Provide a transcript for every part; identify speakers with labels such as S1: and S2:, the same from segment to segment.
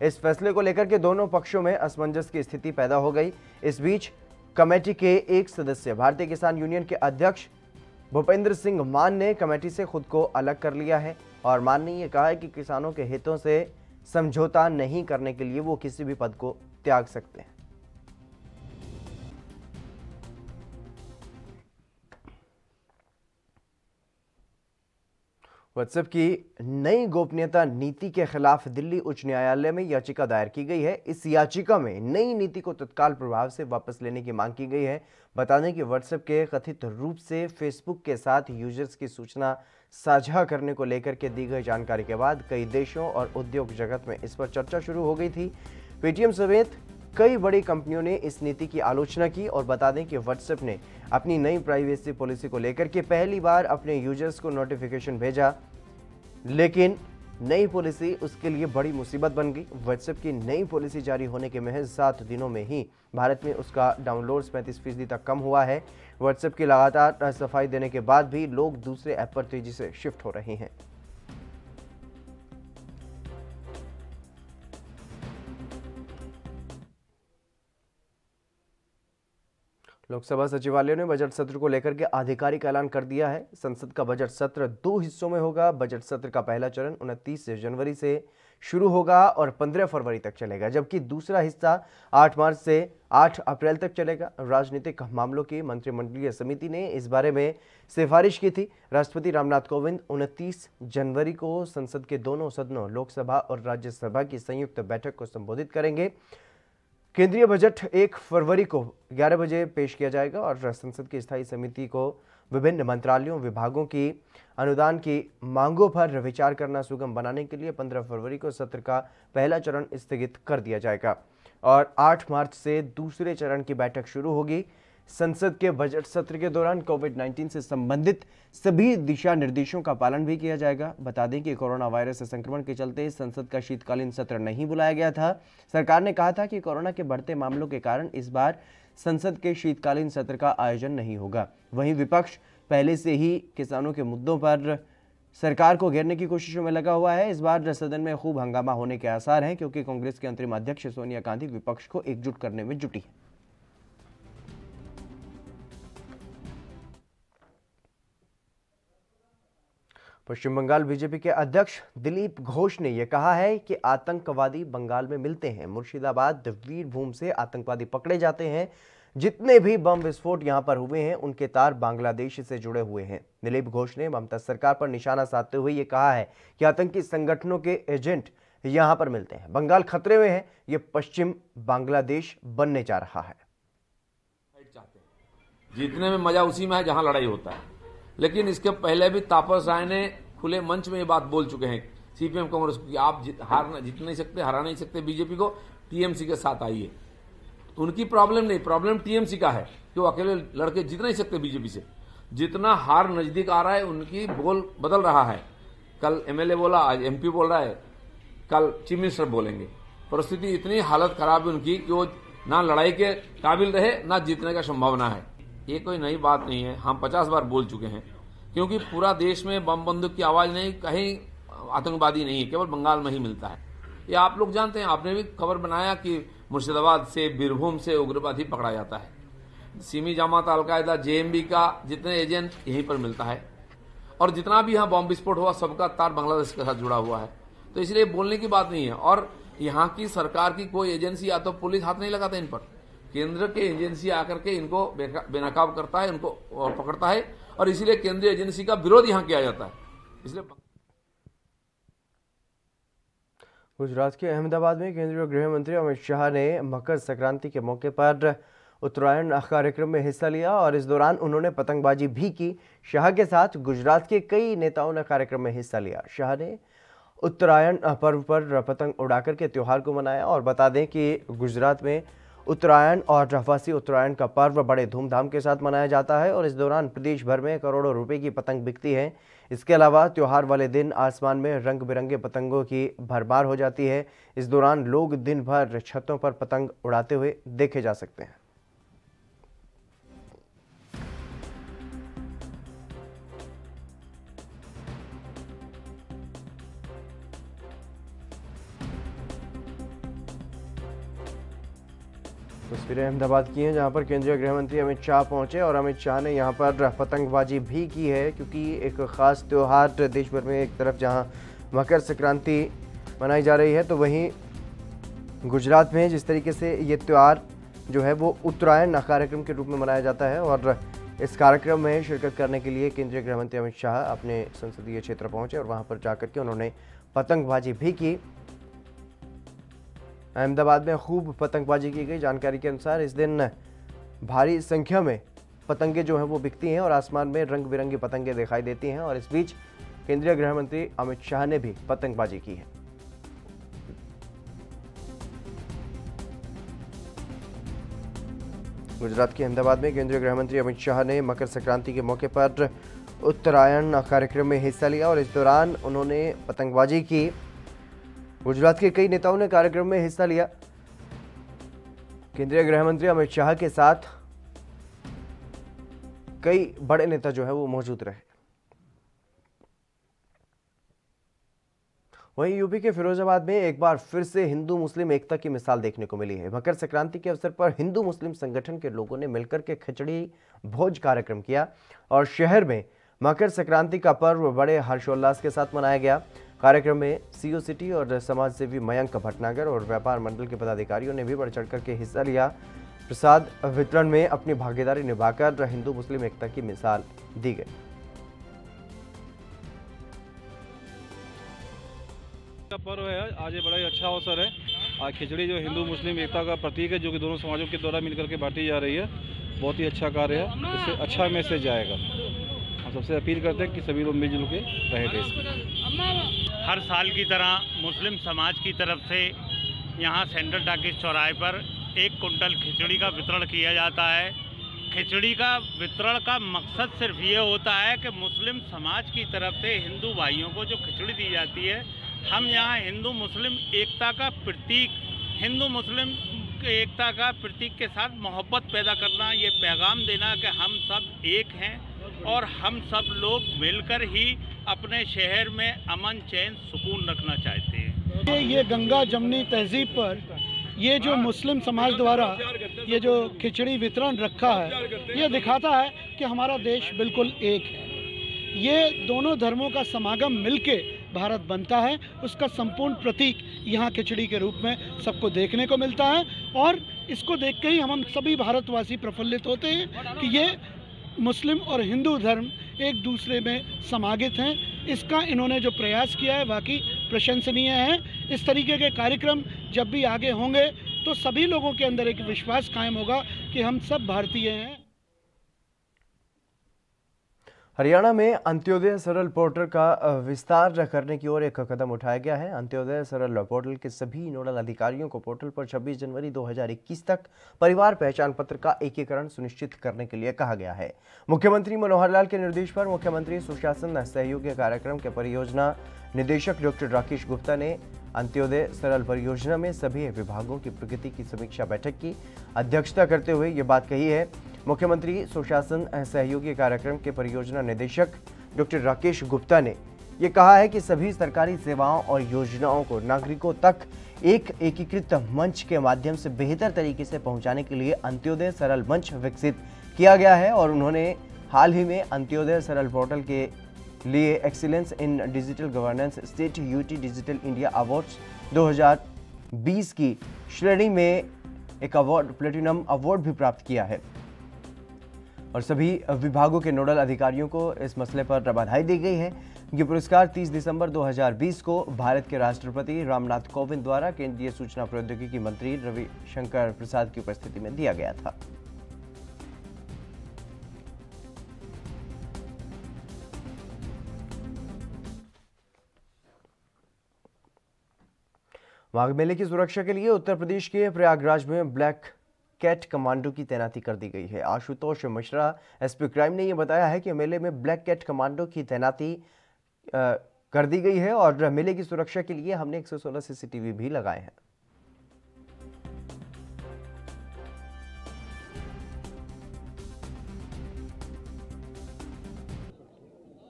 S1: इस फैसले को लेकर के दोनों पक्षों में असमंजस की स्थिति पैदा हो गई। इस बीच कमेटी के एक सदस्य भारतीय किसान यूनियन के अध्यक्ष भूपेंद्र सिंह मान ने कमेटी से खुद को अलग कर लिया है और मान ने यह कहा है कि किसानों के हितों से समझौता नहीं करने के लिए वो किसी भी पद को त्याग सकते हैं। व्हाट्सएप की नई गोपनीयता नीति के खिलाफ दिल्ली उच्च न्यायालय में याचिका दायर की गई है। इस याचिका में नई नीति को तत्काल प्रभाव से वापस लेने की मांग की गई है। बता दें कि व्हाट्सएप के कथित रूप से फेसबुक के साथ यूजर्स की सूचना साझा करने को लेकर के दी गई जानकारी के बाद कई देशों और उद्योग जगत में इस पर चर्चा शुरू हो गई थी। पेटीएम समेत कई बड़ी कंपनियों ने इस नीति की आलोचना की और बता दें कि व्हाट्सएप ने अपनी नई प्राइवेसी पॉलिसी को लेकर के पहली बार अपने यूजर्स को नोटिफिकेशन भेजा, लेकिन नई पॉलिसी उसके लिए बड़ी मुसीबत बन गई। व्हाट्सएप की नई पॉलिसी जारी होने के महज 7 दिनों में ही भारत में उसका डाउनलोड्स 35% तक कम हुआ है। व्हाट्सएप की लगातार सफाई देने के बाद भी लोग दूसरे ऐप पर तेजी से शिफ्ट हो रहे हैं। लोकसभा सचिवालय ने बजट सत्र को लेकर के आधिकारिक ऐलान कर दिया है। संसद का बजट सत्र 2 हिस्सों में होगा। बजट सत्र का पहला चरण 29 जनवरी से शुरू होगा और 15 फरवरी तक चलेगा, जबकि दूसरा हिस्सा 8 मार्च से 8 अप्रैल तक चलेगा। राजनीतिक मामलों की मंत्रिमंडलीय समिति ने इस बारे में सिफारिश की थी। राष्ट्रपति रामनाथ कोविंद 29 जनवरी को संसद के दोनों सदनों लोकसभा और राज्यसभा की संयुक्त बैठक को संबोधित करेंगे। केंद्रीय बजट 1 फरवरी को 11 बजे पेश किया जाएगा और संसद की स्थायी समिति को विभिन्न मंत्रालयों विभागों की अनुदान की मांगों पर विचार करना सुगम बनाने के लिए 15 फरवरी को सत्र का पहला चरण स्थगित कर दिया जाएगा और 8 मार्च से दूसरे चरण की बैठक शुरू होगी। संसद के बजट सत्र के दौरान कोविड-19 से संबंधित सभी दिशा निर्देशों का पालन भी किया जाएगा। बता दें कि कोरोना वायरस संक्रमण के चलते संसद का शीतकालीन सत्र नहीं बुलाया गया था। सरकार ने कहा था कि कोरोना के बढ़ते मामलों के कारण इस बार संसद के शीतकालीन सत्र का आयोजन नहीं होगा। वहीं विपक्ष पहले से ही किसानों के मुद्दों पर सरकार को घेरने की कोशिशों में लगा हुआ है। इस बार सदन में खूब हंगामा होने के आसार हैं, क्योंकि कांग्रेस के अंतरिम अध्यक्ष सोनिया गांधी विपक्ष को एकजुट करने में जुटी है। पश्चिम बंगाल बीजेपी के अध्यक्ष दिलीप घोष ने यह कहा है कि आतंकवादी बंगाल में मिलते हैं। मुर्शिदाबाद वीरभूम से आतंकवादी पकड़े जाते हैं। जितने भी बम विस्फोट यहां पर हुए हैं उनके तार बांग्लादेश से जुड़े हुए हैं। दिलीप घोष ने ममता सरकार पर निशाना साधते हुए यह कहा है कि आतंकी संगठनों के एजेंट यहां पर मिलते हैं। बंगाल खतरे में है। यह पश्चिम बांग्लादेश बनने जा रहा है।
S2: जीतने में मजा उसी में है जहां लड़ाई होता है। लेकिन इसके पहले भी तापस राय ने खुले मंच में ये बात बोल चुके हैं सीपीएम कांग्रेस को कि आप जीत नहीं सकते, हरा नहीं सकते बीजेपी को, टीएमसी के साथ आइए। उनकी प्रॉब्लम नहीं, प्रॉब्लम टीएमसी का है कि वो अकेले लड़के जीत नहीं सकते बीजेपी से। जितना हार नजदीक आ रहा है उनकी बोल बदल रहा है। कल एमएलए बोला, आज एमपी बोल रहा है, कल चीफ मिनिस्टर बोलेंगे। परिस्थिति इतनी हालत खराब है उनकी कि वो ना लड़ाई के काबिल रहे ना जीतने का संभावना है। ये कोई नई बात नहीं है, हम 50 बार बोल चुके हैं। क्योंकि पूरा देश में बम बंदूक की आवाज नहीं, कहीं आतंकवादी नहीं है, केवल बंगाल में ही मिलता है। ये आप लोग जानते हैं, आपने भी खबर बनाया कि मुर्शिदाबाद से बीरभूम से उग्रवादी पकड़ा जाता है। सिमी जमात अलकायदा जेएमबी का जितने एजेंट यहीं पर मिलता है और जितना भी यहाँ बम विस्फोट हुआ सबका तार बांग्लादेश के साथ जुड़ा हुआ है। तो इसलिए बोलने की बात नहीं है। और यहाँ की सरकार की कोई एजेंसी या तो पुलिस हाथ नहीं लगाता इन पर, केंद्र के एजेंसी आकर के इनको बेनकाब करता है, इनको पकड़ता है और इसीलिए केंद्रीय एजेंसी का विरोध यहां किया जाता है। इसलिए
S1: गुजरात के अहमदाबाद में केंद्रीय गृह मंत्री अमित शाह ने मकर संक्रांति के मौके पर उत्तरायण कार्यक्रम में हिस्सा लिया और इस दौरान उन्होंने पतंगबाजी भी की। शाह के साथ गुजरात के कई नेताओं ने कार्यक्रम में हिस्सा लिया। शाह ने उत्तरायण पर्व पर पतंग उड़ाकर के त्योहार को मनाया और बता दें कि गुजरात में उत्तरायण और रफासी उत्तरायण का पर्व बड़े धूमधाम के साथ मनाया जाता है और इस दौरान प्रदेश भर में करोड़ों रुपए की पतंग बिकती है। इसके अलावा त्योहार वाले दिन आसमान में रंग बिरंगे पतंगों की भरमार हो जाती है। इस दौरान लोग दिन भर छतों पर पतंग उड़ाते हुए देखे जा सकते हैं। तस्वीरें अहमदाबाद की हैं, जहां पर केंद्रीय गृह मंत्री अमित शाह पहुंचे और अमित शाह ने यहां पर पतंगबाजी भी की है, क्योंकि एक खास त्यौहार देश भर में एक तरफ जहां मकर संक्रांति मनाई जा रही है, तो वहीं गुजरात में जिस तरीके से ये त्यौहार जो है वो उत्तरायण कार्यक्रम के रूप में मनाया जाता है। और इस कार्यक्रम में शिरकत करने के लिए केंद्रीय गृह मंत्री अमित शाह अपने संसदीय क्षेत्र पहुंचे और वहां पर जाकर के उन्होंने पतंगबाजी भी की। अहमदाबाद में खूब पतंगबाजी की गई। जानकारी के अनुसार इस दिन भारी संख्या में पतंगे जो हैं वो बिकती हैं और आसमान में रंग बिरंगी पतंगे दिखाई देती हैं। और इस बीच केंद्रीय गृह मंत्री अमित शाह ने भी पतंगबाजी की है। गुजरात के अहमदाबाद में केंद्रीय गृह मंत्री अमित शाह ने मकर संक्रांति के मौके पर उत्तरायण कार्यक्रम में हिस्सा लिया और इस दौरान उन्होंने पतंगबाजी की। गुजरात के कई नेताओं ने कार्यक्रम में हिस्सा लिया। केंद्रीय गृह मंत्री अमित शाह के साथ कई बड़े नेता जो है वो मौजूद रहे। वहीं यूपी के फिरोजाबाद में एक बार फिर से हिंदू मुस्लिम एकता की मिसाल देखने को मिली है। मकर संक्रांति के अवसर पर हिंदू मुस्लिम संगठन के लोगों ने मिलकर के खिचड़ी भोज कार्यक्रम किया और शहर में मकर संक्रांति का पर्व बड़े हर्षोल्लास के साथ मनाया गया। कार्यक्रम में सीओ सिटी और समाजसेवी मयंक भटनागर और व्यापार मंडल के पदाधिकारियों ने भी बढ़ चढ़कर के हिस्सा लिया। प्रसाद वितरण में अपनी भागीदारी निभाकर हिंदू मुस्लिम एकता की मिसाल दी गई।
S3: का पर्व है आज, ये बड़ा ही अच्छा अवसर है। आज खिचड़ी जो हिंदू मुस्लिम एकता का प्रतीक है, जो कि दोनों समाजों के द्वारा मिलकर के बांटी जा रही है, बहुत ही अच्छा कार्य है। इससे अच्छा मैसेज जाएगा। हम सबसे अपील करते हैं कि सभी लोग मिलजुल के रहे देश में।
S4: हर साल की तरह मुस्लिम समाज की तरफ से यहाँ सेंट्रल टाकीज चौराहे पर 1 कुंटल खिचड़ी का वितरण किया जाता है। खिचड़ी का वितरण का मकसद सिर्फ ये होता है कि मुस्लिम समाज की तरफ से हिंदू भाइयों को जो खिचड़ी दी जाती है, हम यहाँ हिंदू मुस्लिम एकता का प्रतीक, हिंदू मुस्लिम एकता का प्रतीक के साथ मोहब्बत पैदा करना, ये पैगाम देना कि हम सब एक हैं और हम सब लोग मिलकर ही अपने शहर में अमन चैन सुकून रखना चाहते हैं।
S5: ये गंगा जमनी तहजीब पर ये जो मुस्लिम समाज द्वारा ये जो खिचड़ी वितरण रखा है, ये दिखाता है कि हमारा देश बिल्कुल एक है। ये दोनों धर्मों का समागम मिलके भारत बनता है, उसका संपूर्ण प्रतीक यहाँ खिचड़ी के रूप में सबको देखने को मिलता है। और इसको देख के ही हम सभी भारतवासी प्रफुल्लित होते हैं कि ये मुस्लिम और हिंदू धर्म एक दूसरे में समागित हैं। इसका इन्होंने जो प्रयास किया है वाकई प्रशंसनीय है। इस तरीके के कार्यक्रम जब भी आगे होंगे तो सभी लोगों के अंदर एक विश्वास कायम होगा कि हम सब भारतीय हैं।
S1: हरियाणा में अंत्योदय सरल पोर्टल का विस्तार करने की ओर एक कदम उठाया गया है। अंत्योदय सरल पोर्टल के सभी नोडल अधिकारियों को पोर्टल पर 26 जनवरी 2021 तक परिवार पहचान पत्र का एकीकरण सुनिश्चित करने के लिए कहा गया है। मुख्यमंत्री मनोहर लाल के निर्देश पर मुख्यमंत्री सुशासन सहयोगी कार्यक्रम के परियोजना निदेशक डॉक्टर राकेश गुप्ता ने अंत्योदय सरल परियोजना में सभी विभागों की प्रगति की समीक्षा बैठक की अध्यक्षता करते हुए ये बात कही है। मुख्यमंत्री सुशासन सहयोगी कार्यक्रम के परियोजना निदेशक डॉक्टर राकेश गुप्ता ने ये कहा है कि सभी सरकारी सेवाओं और योजनाओं को नागरिकों तक एक एकीकृत मंच के माध्यम से बेहतर तरीके से पहुंचाने के लिए अंत्योदय सरल मंच विकसित किया गया है। और उन्होंने हाल ही में अंत्योदय सरल पोर्टल के लिए excellence in digital governance state UT digital India awards 2020 की श्रेणी में एक अवार्ड प्लेटिनम अवार्ड भी प्राप्त किया है। और सभी विभागों के नोडल अधिकारियों को इस मसले पर बधाई दी गई है। ये पुरस्कार 30 दिसंबर 2020 को भारत के राष्ट्रपति रामनाथ कोविंद द्वारा केंद्रीय सूचना प्रौद्योगिकी मंत्री रविशंकर प्रसाद की उपस्थिति में दिया गया था। माघ मेले की सुरक्षा के लिए उत्तर प्रदेश के प्रयागराज में ब्लैक कैट कमांडो की तैनाती कर दी गई है। आशुतोष मिश्रा एसपी क्राइम ने यह बताया है कि मेले में ब्लैक कैट कमांडो की तैनाती कर दी गई है और मेले की सुरक्षा के लिए हमने 116 सीसीटीवी भी लगाए हैं।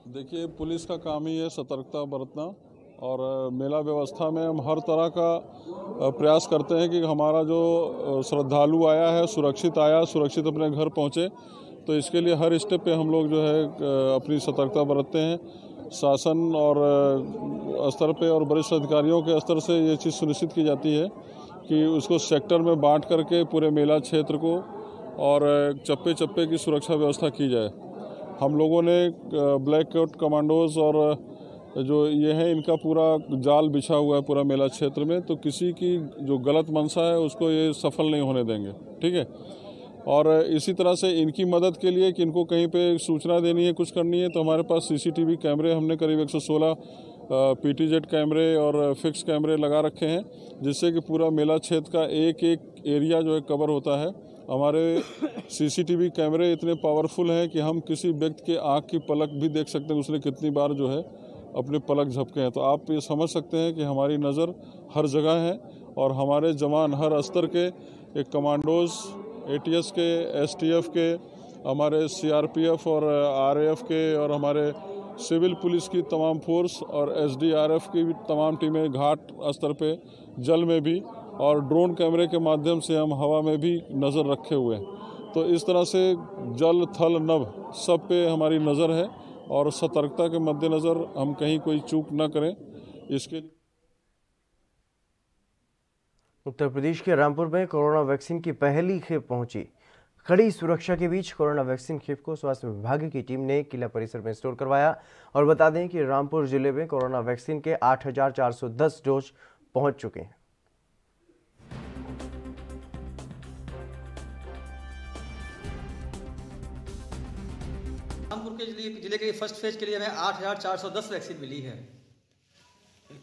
S6: देखिए, पुलिस का काम ही है सतर्कता बरतना और मेला व्यवस्था में हम हर तरह का प्रयास करते हैं कि हमारा जो श्रद्धालु आया है सुरक्षित आया, सुरक्षित अपने घर पहुँचे। तो इसके लिए हर स्टेप पे हम लोग जो है अपनी सतर्कता बरतते हैं। शासन और स्तर पे और वरिष्ठ अधिकारियों के स्तर से ये चीज़ सुनिश्चित की जाती है कि उसको सेक्टर में बांट करके पूरे मेला क्षेत्र को और चप्पे चप्पे की सुरक्षा व्यवस्था की जाए। हम लोगों ने ब्लैक कोट कमांडोज और जो ये है इनका पूरा जाल बिछा हुआ है पूरा मेला क्षेत्र में, तो किसी की जो गलत मंशा है उसको ये सफल नहीं होने देंगे, ठीक है। और इसी तरह से इनकी मदद के लिए कि इनको कहीं पे सूचना देनी है, कुछ करनी है, तो हमारे पास सीसीटीवी कैमरे हमने करीब 116 पीटीजेड कैमरे और फिक्स कैमरे लगा रखे हैं, जिससे कि पूरा मेला क्षेत्र का एक एक एरिया जो है कवर होता है। हमारे सीसीटीवी कैमरे इतने पावरफुल हैं कि हम किसी व्यक्ति के आँख की पलक भी देख सकते हैं उसने कितनी बार जो है अपने पलक झपके हैं। तो आप ये समझ सकते हैं कि हमारी नज़र हर जगह है और हमारे जवान हर स्तर के, एक कमांडोज ATS के, STF के, हमारे CRPF और RAF के और हमारे सिविल पुलिस की तमाम फोर्स और SDRF की भी तमाम टीमें घाट स्तर पे, जल में भी और ड्रोन कैमरे के माध्यम से हम हवा में भी नज़र रखे हुए हैं। तो इस तरह से जल थल नभ सब पे हमारी नज़र है और सतर्कता के मद्देनज़र हम कहीं कोई चूक न करें। इसके
S1: उत्तर प्रदेश के रामपुर में कोरोना वैक्सीन की पहली खेप पहुंची। कड़ी सुरक्षा के बीच कोरोना वैक्सीन खेप को स्वास्थ्य विभाग की टीम ने किला परिसर में स्टोर करवाया। और बता दें कि रामपुर जिले में कोरोना वैक्सीन के 8,410 डोज पहुंच चुके हैं।
S7: रामपुर के जिले के फर्स्ट फेज के लिए हमें 8,410 वैक्सीन मिली है।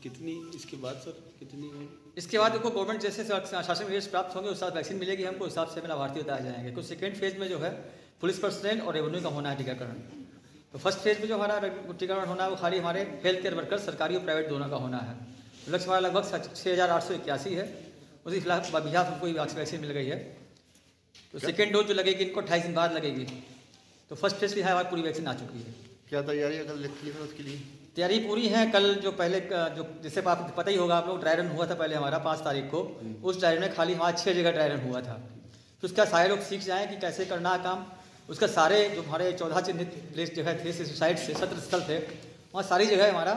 S8: कितनी इसके बाद सर कितनी होगी?
S7: इसके बाद देखो गवर्नमेंट जैसे शासन निर्देश प्राप्त होंगे उस साथ वैक्सीन मिलेगी हमको, हिसाब से लाभार्थी बताए जाएंगे। कुछ सेकेंड फेज में जो है पुलिस पर्सनल और रेवेन्यू का होना है टीकाकरण। तो फर्स्ट फेज में जो हमारा टीकाकरण होना है वो खाली हमारे हेल्थ केयर वर्कर सरकारी और प्राइवेट दोनों का होना है। लक्ष्य हमारा लगभग 6,881 है। उसी बिहाफ हमको वैक्सीन मिल गई है। तो सेकेंड डोज जो लगेगी इनको 28 दिन बाद लगेगी। तो फर्स्ट फेज की है हमारी पूरी वैक्सीन आ चुकी है।
S8: क्या तैयारी अगर लगती है उसके लिए?
S7: तैयारी पूरी है। कल जो पहले जो जैसे आप पता ही होगा आप लोग ड्राई रन हुआ था पहले हमारा 5 तारीख को। उस ड्राई रन में खाली हमारा 6 जगह ड्राई रन हुआ था। तो उसका सारे लोग सीख जाएँ कि कैसे करना है काम। उसका सारे जो हमारे 14 चिन्हित प्लेस जगह थे साइड से सत्र स्थल थे वहाँ सारी जगह हमारा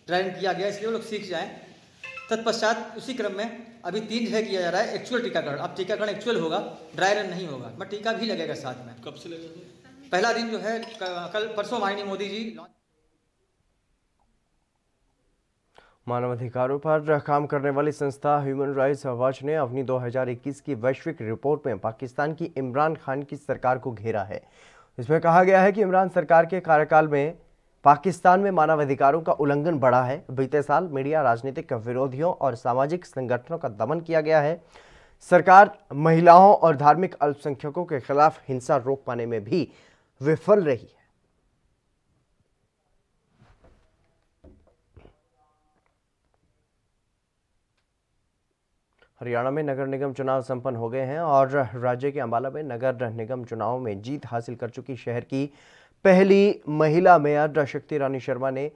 S7: ड्राई रन किया गया, इसलिए वो लोग सीख जाएँ। तत्पश्चात उसी क्रम में अभी 3 जगह किया जा रहा है एक्चुअल टीकाकरण। अब टीकाकरण एक्चुअल होगा, ड्राई रन नहीं होगा, बट टीका भी लगेगा साथ में।
S8: कब से लगेगा?
S7: पहला दिन जो है कल परसों माननीय मोदी जी।
S1: मानवाधिकारों पर काम करने वाली संस्था ह्यूमन राइट्स वॉच ने अपनी 2021 की वैश्विक रिपोर्ट में पाकिस्तान की इमरान खान की सरकार को घेरा है। इसमें कहा गया है कि इमरान सरकार के कार्यकाल में पाकिस्तान में मानवाधिकारों का उल्लंघन बढ़ा है। बीते साल मीडिया, राजनीतिक विरोधियों और सामाजिक संगठनों का दमन किया गया है। सरकार महिलाओं और धार्मिक अल्पसंख्यकों के खिलाफ हिंसा रोक पाने में भी विफल रही है। हरियाणा में नगर निगम चुनाव संपन्न हो गए हैं और राज्य के अंबाला में नगर निगम चुनाव में जीत हासिल कर चुकी शहर की पहली महिला मेयर शक्ति रानी शर्मा ने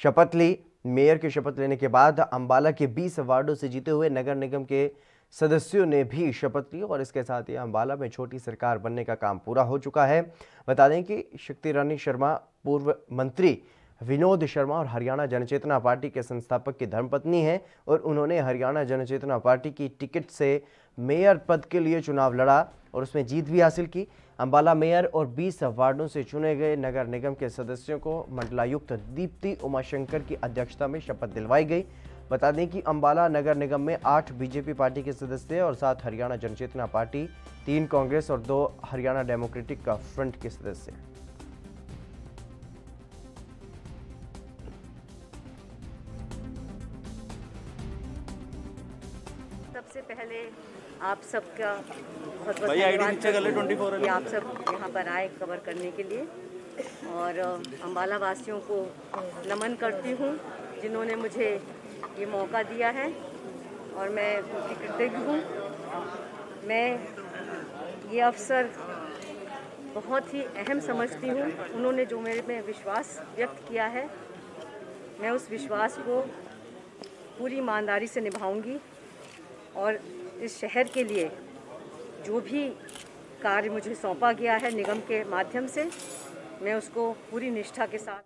S1: शपथ ली। मेयर की शपथ लेने के बाद अंबाला के 20 वार्डों से जीते हुए नगर निगम के सदस्यों ने भी शपथ ली और इसके साथ ही अंबाला में छोटी सरकार बनने का काम पूरा हो चुका है। बता दें कि शक्ति रानी शर्मा पूर्व मंत्री विनोद शर्मा और हरियाणा जनचेतना पार्टी के संस्थापक की धर्मपत्नी हैं और उन्होंने हरियाणा जनचेतना पार्टी की टिकट से मेयर पद के लिए चुनाव लड़ा और उसमें जीत भी हासिल की। अंबाला मेयर और 20 वार्डों से चुने गए नगर निगम के सदस्यों को मंडलायुक्त दीप्ति उमाशंकर की अध्यक्षता में शपथ दिलवाई गई। बता दें कि अंबाला नगर निगम में 8 बीजेपी पार्टी के सदस्य और 7 हरियाणा जनचेतना पार्टी, 3 कांग्रेस और 2 हरियाणा डेमोक्रेटिक फ्रंट के सदस्य।
S9: सबसे पहले आप सबका बहुत बहुत धन्यवाद कि आप सब यहाँ पर आए कवर करने के लिए और अंबाला वासियों को नमन करती हूँ जिन्होंने मुझे ये मौका दिया है और मैं उनकी कृतज्ञ हूँ। मैं ये अवसर बहुत ही अहम समझती हूँ। उन्होंने जो मेरे में विश्वास व्यक्त किया है मैं उस विश्वास को पूरी ईमानदारी से निभाऊंगी और इस शहर के लिए जो भी कार्य मुझे सौंपा गया है निगम के माध्यम से, मैं उसको पूरी निष्ठा के साथ।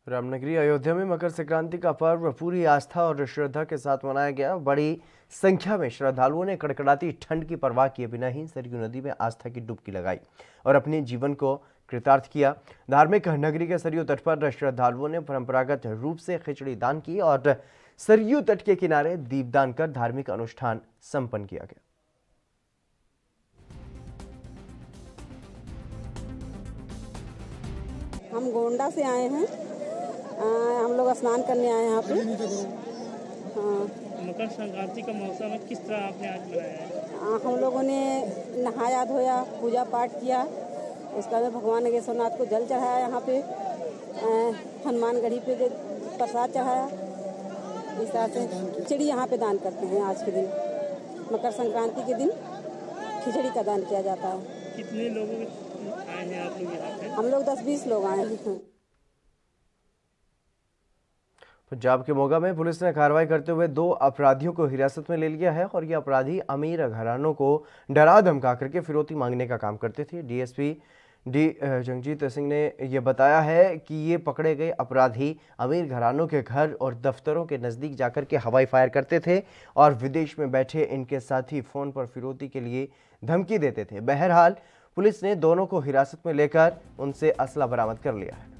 S1: रामनगरी अयोध्या में मकर संक्रांति का पर्व पूरी आस्था और श्रद्धा के साथ मनाया गया। बड़ी संख्या में श्रद्धालुओं ने कड़कड़ाती ठंड की परवाह किए बिना ही सरयू नदी में आस्था की डुबकी लगाई और अपने जीवन को कृतार्थ किया। धार्मिक नगरी के सरयू तट पर श्रद्धालुओं ने परंपरागत रूप से खिचड़ी दान की और सरयू तट के किनारे दीपदान कर धार्मिक अनुष्ठान संपन्न किया गया।
S10: हम गोंडा से आए हैं, हम लोग स्नान करने आए हैं यहाँ पे। हाँ,
S11: मकर संक्रांति का मौसम है, किस तरह आपने आज मनाया है?
S10: हम लोगों ने नहाया धोया, पूजा पाठ किया, उसका बाद भगवान नागेश्वरनाथ को जल चढ़ाया, यहाँ पे हनुमानगढ़ी पे प्रसाद चढ़ाया। इस तरह से खिचड़ी यहाँ पे दान करते हैं। आज के दिन मकर संक्रांति के दिन खिचड़ी का दान किया जाता है।
S11: कितने लोग आए हैं आप लोग यहाँ पे?
S10: हम लोग 10-20 लोग आए हैं।
S1: पंजाब के मोगा में पुलिस ने कार्रवाई करते हुए 2 अपराधियों को हिरासत में ले लिया है और ये अपराधी अमीर घरानों को डरा धमका करके फिरौती मांगने का काम करते थे। डीएसपी जगजीत सिंह ने यह बताया है कि ये पकड़े गए अपराधी अमीर घरानों के घर और दफ्तरों के नज़दीक जाकर के हवाई फायर करते थे और विदेश में बैठे इनके साथी फ़ोन पर फिरौती के लिए धमकी देते थे। बहरहाल पुलिस ने दोनों को हिरासत में लेकर उनसे असला बरामद कर लिया है।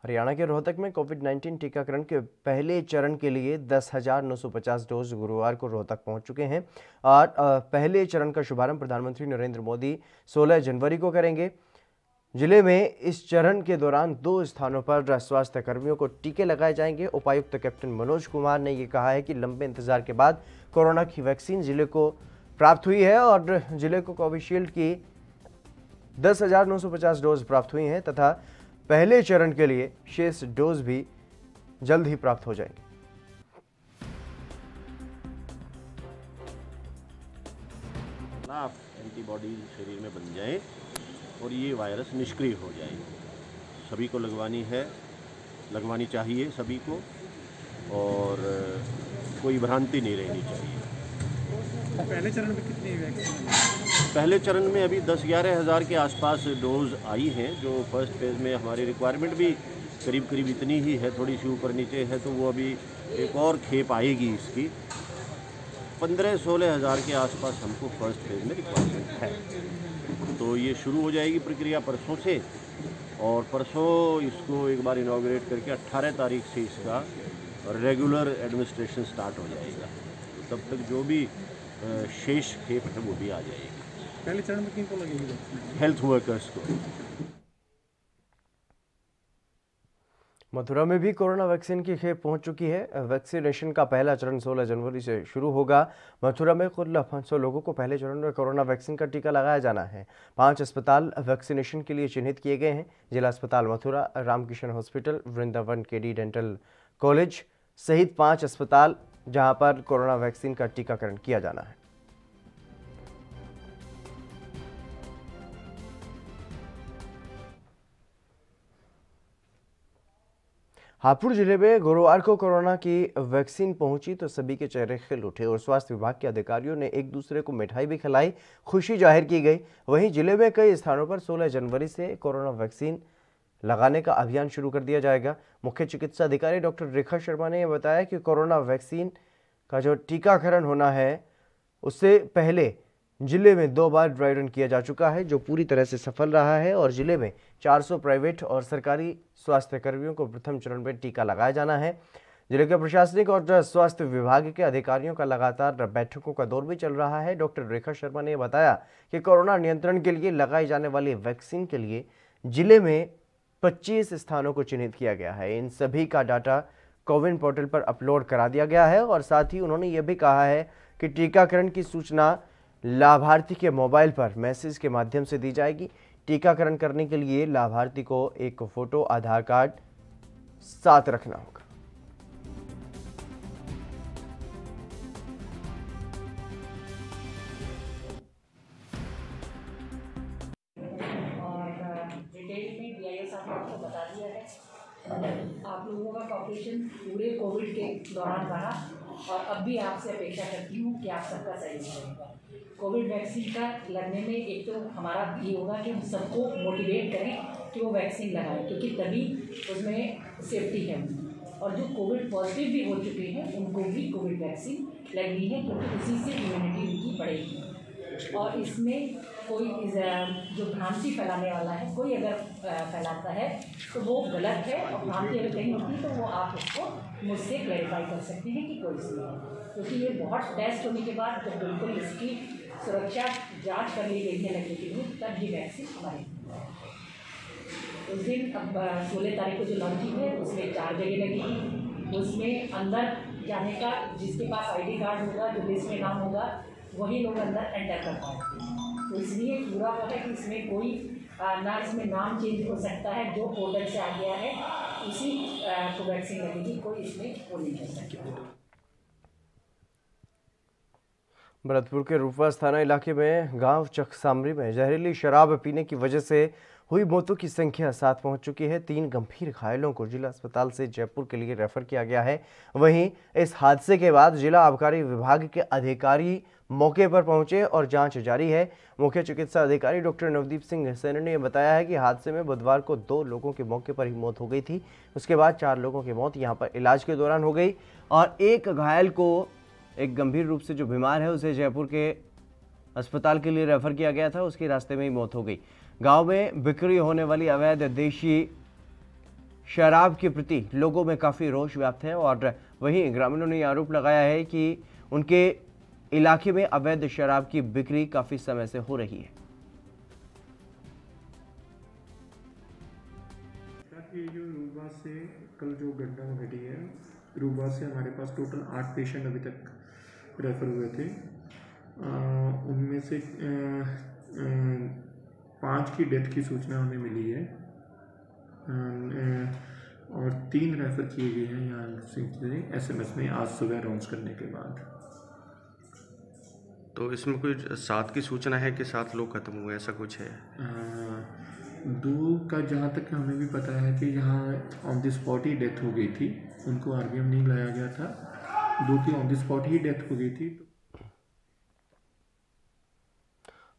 S1: हरियाणा के रोहतक में कोविड-19 टीकाकरण के पहले चरण के लिए 10,950 डोज गुरुवार को रोहतक पहुंच चुके हैं और पहले चरण का शुभारंभ प्रधानमंत्री नरेंद्र मोदी 16 जनवरी को करेंगे। जिले में इस चरण के दौरान 2 स्थानों पर स्वास्थ्य कर्मियों को टीके लगाए जाएंगे। उपायुक्त कैप्टन मनोज कुमार ने ये कहा है कि लंबे इंतजार के बाद कोरोना की वैक्सीन जिले को प्राप्त हुई है और जिले को कोविशील्ड की 10,950 डोज प्राप्त हुई हैं तथा पहले चरण के लिए शेष डोज भी जल्द ही प्राप्त हो जाएंगे।
S12: एंटीबॉडी शरीर में बन जाए और ये वायरस निष्क्रिय हो जाए। सभी को लगवानी चाहिए सभी को, और कोई भ्रांति नहीं रहनी चाहिए।
S11: पहले चरण में कितनी वैक्सीन?
S12: पहले चरण में अभी 10-11 हज़ार के आसपास डोज आई हैं। जो फर्स्ट फेज़ में हमारी रिक्वायरमेंट भी करीब इतनी ही है, थोड़ी सी ऊपर नीचे है, तो वो अभी एक और खेप आएगी इसकी। 15-16 हज़ार के आसपास हमको फर्स्ट फेज़ में रिक्वायरमेंट है। तो ये शुरू हो जाएगी प्रक्रिया परसों से, और परसों इसको एक बार इनॉग्रेट करके 18 तारीख से इसका रेगुलर एडमिनिस्ट्रेशन स्टार्ट हो जाएगा। तो तब तक जो भी शेष खेप है वो भी आ जाएगी।
S11: पहले चरण में किनको लगेगी?
S12: हेल्थ वर्कर्स को।
S1: मथुरा में भी कोरोना वैक्सीन की खेप पहुंच चुकी है। वैक्सीनेशन का पहला चरण 16 जनवरी से शुरू होगा। मथुरा में कुल 500 लोगों को पहले चरण में कोरोना वैक्सीन का टीका लगाया जाना है। 5 अस्पताल वैक्सीनेशन के लिए चिन्हित किए गए हैं। जिला अस्पताल Mathura, Ramkishan hospital, Vrindavan KD dental college सहित 5 अस्पताल जहां पर कोरोना वैक्सीन का टीकाकरण किया जाना है। हापुड़ जिले में गुरुवार को कोरोना की वैक्सीन पहुंची तो सभी के चेहरे खिल उठे और स्वास्थ्य विभाग के अधिकारियों ने एक दूसरे को मिठाई भी खिलाई, खुशी जाहिर की गई। वहीं जिले में कई स्थानों पर 16 जनवरी से कोरोना वैक्सीन लगाने का अभियान शुरू कर दिया जाएगा। मुख्य चिकित्सा अधिकारी डॉक्टर रेखा शर्मा ने बताया कि कोरोना वैक्सीन का जो टीकाकरण होना है उससे पहले जिले में 2 बार ड्राई रन किया जा चुका है जो पूरी तरह से सफल रहा है और जिले में 400 प्राइवेट और सरकारी स्वास्थ्य कर्मियों को प्रथम चरण में टीका लगाया जाना है। जिले के प्रशासनिक और स्वास्थ्य विभाग के अधिकारियों का लगातार बैठकों का दौर भी चल रहा है। डॉक्टर रेखा शर्मा ने बताया कि कोरोना नियंत्रण के लिए लगाई जाने वाली वैक्सीन के लिए जिले में 25 स्थानों को चिन्हित किया गया है। इन सभी का डाटा कोविन पोर्टल पर अपलोड करा दिया गया है और साथ ही उन्होंने ये भी कहा है कि टीकाकरण की सूचना लाभार्थी के मोबाइल पर मैसेज के माध्यम से दी जाएगी। टीकाकरण करने के लिए लाभार्थी को एक फोटो, आधार कार्ड साथ रखना होगा।
S13: हमने आपको बता दिया है। आप लोगों का कॉपरेशन पूरे कोविड के दौरान रहा और अब भी आपसे अपेक्षा करती हूँ कि आप सबका सहयोग रहेगा। कोविड वैक्सीन का लगने में एक तो हमारा ये होगा कि हम सबको मोटिवेट करें कि वो वैक्सीन लगाएं, क्योंकि तभी उसमें सेफ्टी है। और जो कोविड पॉजिटिव भी हो चुके हैं उनको भी कोविड वैक्सीन लगनी है, क्योंकि इसी से इम्यूनिटी उनकी बढ़ेगी। और इसमें कोई जो भ्रांति फैलाने वाला है, कोई अगर फैलाता है तो वो गलत है, और भ्रांति अगर कहीं होती है तो वो आप उसको मुझसे क्लैरिफाई कर सकते हैं कि कोई इसमें है, क्योंकि ये बहुत टेस्ट होने के बाद जब बिल्कुल इसकी सुरक्षा जांच कर ली गई है लगने के लिए, तब ये वैक्सीन हमारी उस दिन अब 16 तारीख को जो लॉन्चिंग है उसमें 4 जगह लगेगी। उसमें अंदर जाने का जिसके पास ID कार्ड होगा, जो लिस्ट में नाम होगा, वही लोग अंदर एंटर कर पाएंगे। तो इसलिए पूरा होता है कि इसमें कोई ना इसमें नाम चेंज हो सकता है, जो पोर्टल से आ गया है उसी को वैक्सीन लगेगी, कोई इसमें वो नहीं कर सकता।
S1: भरतपुर के रूपवास थाना इलाके में गांव चकसामरी में जहरीली शराब पीने की वजह से हुई मौतों की संख्या 7 पहुंच चुकी है। 3 गंभीर घायलों को जिला अस्पताल से जयपुर के लिए रेफर किया गया है। वहीं इस हादसे के बाद जिला आबकारी विभाग के अधिकारी मौके पर पहुंचे और जांच जारी है। मुख्य चिकित्सा अधिकारी डॉक्टर नवदीप सिंह सैनी ने बताया है कि हादसे में बुधवार को 2 लोगों की मौके पर ही मौत हो गई थी। उसके बाद 4 लोगों की मौत यहां पर इलाज के दौरान हो गई और एक घायल को, एक गंभीर रूप से जो बीमार है, उसे जयपुर के अस्पताल के लिए रेफर किया गया था। उसकी रास्ते में ही मौत हो गई। गांव में बिक्री होने वाली अवैध देशी शराब के प्रति लोगों में काफ़ी रोष व्याप्त है और वहीं ग्रामीणों ने आरोप लगाया है कि उनके इलाके में अवैध शराब की बिक्री काफ़ी समय से हो रही है।
S14: ये जो रूबा से कल जो घटना घटी है, रूबा से हमारे पास टोटल 8 पेशेंट अभी तक रेफर हुए थे। उनमें से 5 की डेथ की सूचना हमें मिली है और 3 रेफर किए गए हैं यहाँ से SMS में आज सुबह राउंड्स करने के बाद।
S15: तो इसमें कोई 7 की सूचना है कि 7 लोग खत्म हुए, ऐसा कुछ है?
S14: 2 का जहाँ तक हमें भी पता है कि यहाँ on the spot he death हो गई थी, उनको RBM नहीं लाया गया था। 2 की on the spot he death हो गई थी।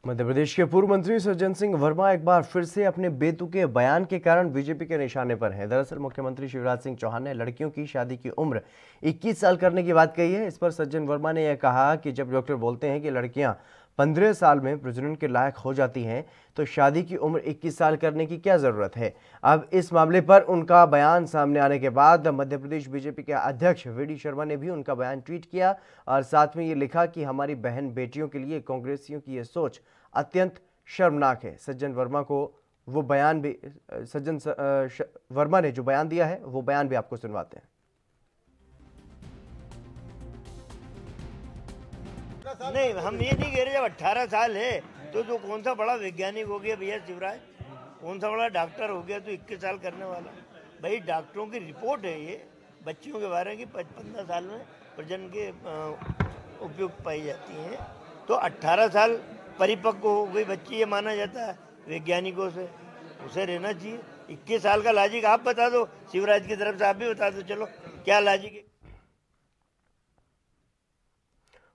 S1: मध्य प्रदेश के पूर्व मंत्री सज्जन सिंह वर्मा एक बार फिर से अपने बेतुके बयान के कारण बीजेपी के निशाने पर हैं। दरअसल मुख्यमंत्री शिवराज सिंह चौहान ने लड़कियों की शादी की उम्र 21 साल करने की बात कही है। इस पर सज्जन वर्मा ने यह कहा कि जब डॉक्टर बोलते हैं कि लड़कियां 15 साल में प्रजनन के लायक हो जाती हैं तो शादी की उम्र 21 साल करने की क्या ज़रूरत है। अब इस मामले पर उनका बयान सामने आने के बाद मध्य प्रदेश बीजेपी के अध्यक्ष VD शर्मा ने भी उनका बयान ट्वीट किया और साथ में ये लिखा कि हमारी बहन बेटियों के लिए कांग्रेसियों की ये सोच अत्यंत शर्मनाक है। सज्जन वर्मा को वो बयान भी वर्मा ने जो बयान दिया है वो बयान भी आपको सुनवाते हैं।
S16: नहीं, हम ये नहीं कह रहे जब 18 साल है तो जो कौन सा बड़ा वैज्ञानिक हो गया भैया शिवराज, कौन सा बड़ा डॉक्टर हो गया तो 21 साल करने वाला। भाई डॉक्टरों की रिपोर्ट है ये बच्चियों के बारे में कि 15 साल में प्रजनन के उपयुक्त पाई जाती हैं, तो 18 साल परिपक्व हो गई बच्ची ये माना जाता है वैज्ञानिकों से, उसे रहना चाहिए। 21 साल का लॉजिक आप बता दो, शिवराज की तरफ से आप भी बता दो, चलो क्या लॉजिक है।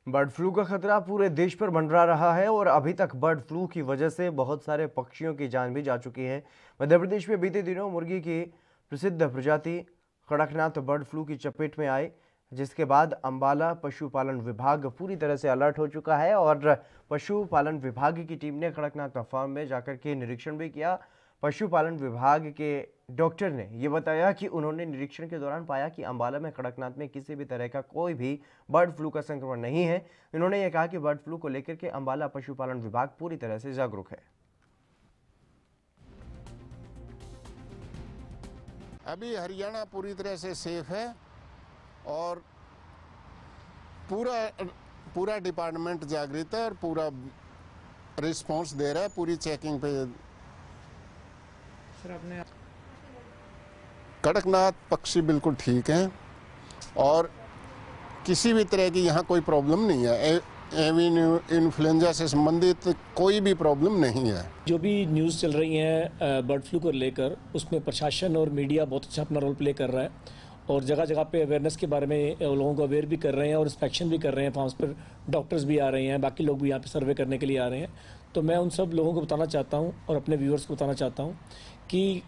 S1: बर्ड फ्लू का खतरा पूरे देश पर मंडरा रहा है और अभी तक बर्ड फ्लू की वजह से बहुत सारे पक्षियों की जान भी जा चुकी है। मध्य प्रदेश में बीते दिनों मुर्गी की प्रसिद्ध प्रजाति कड़कनाथ बर्ड फ्लू की चपेट में आई, जिसके बाद अंबाला पशुपालन विभाग पूरी तरह से अलर्ट हो चुका है और पशुपालन विभाग की टीम ने कड़कनाथ फार्म में जाकर के निरीक्षण भी किया। पशुपालन विभाग के डॉक्टर ने ये बताया कि उन्होंने निरीक्षण के दौरान पाया कि अंबाला में कड़कनाथ में किसी भी तरह का कोई भी बर्ड फ्लू का संक्रमण नहीं है। इन्होंने ये कहा कि बर्ड फ्लू को लेकर के अंबाला पशुपालन विभाग पूरी तरह से जागरूक है।
S17: अभी हरियाणा पूरी तरह से सेफ है और पूरा डिपार्टमेंट जागृत है और पूरा रिस्पांस दे रहा है पूरी चेकिंग पे। कड़कनाथ पक्षी बिल्कुल ठीक हैं और किसी भी तरह की यहाँ कोई प्रॉब्लम नहीं है। एवियन इन्फ्लुएंजा से संबंधित कोई भी प्रॉब्लम नहीं है।
S18: जो भी न्यूज़ चल रही हैं बर्ड फ्लू को लेकर, उसमें प्रशासन और मीडिया बहुत अच्छा अपना रोल प्ले कर रहा है और जगह जगह पे अवेयरनेस के बारे में लोगों को अवेयर भी कर रहे हैं और इंस्पेक्शन भी कर रहे हैं। फार्म्स पर डॉक्टर्स भी आ रहे हैं, बाकी लोग भी यहाँ पे सर्वे करने के लिए आ रहे हैं। तो मैं उन सब लोगों को बताना चाहता हूँ और अपने व्यूअर्स को बताना चाहता हूँ कि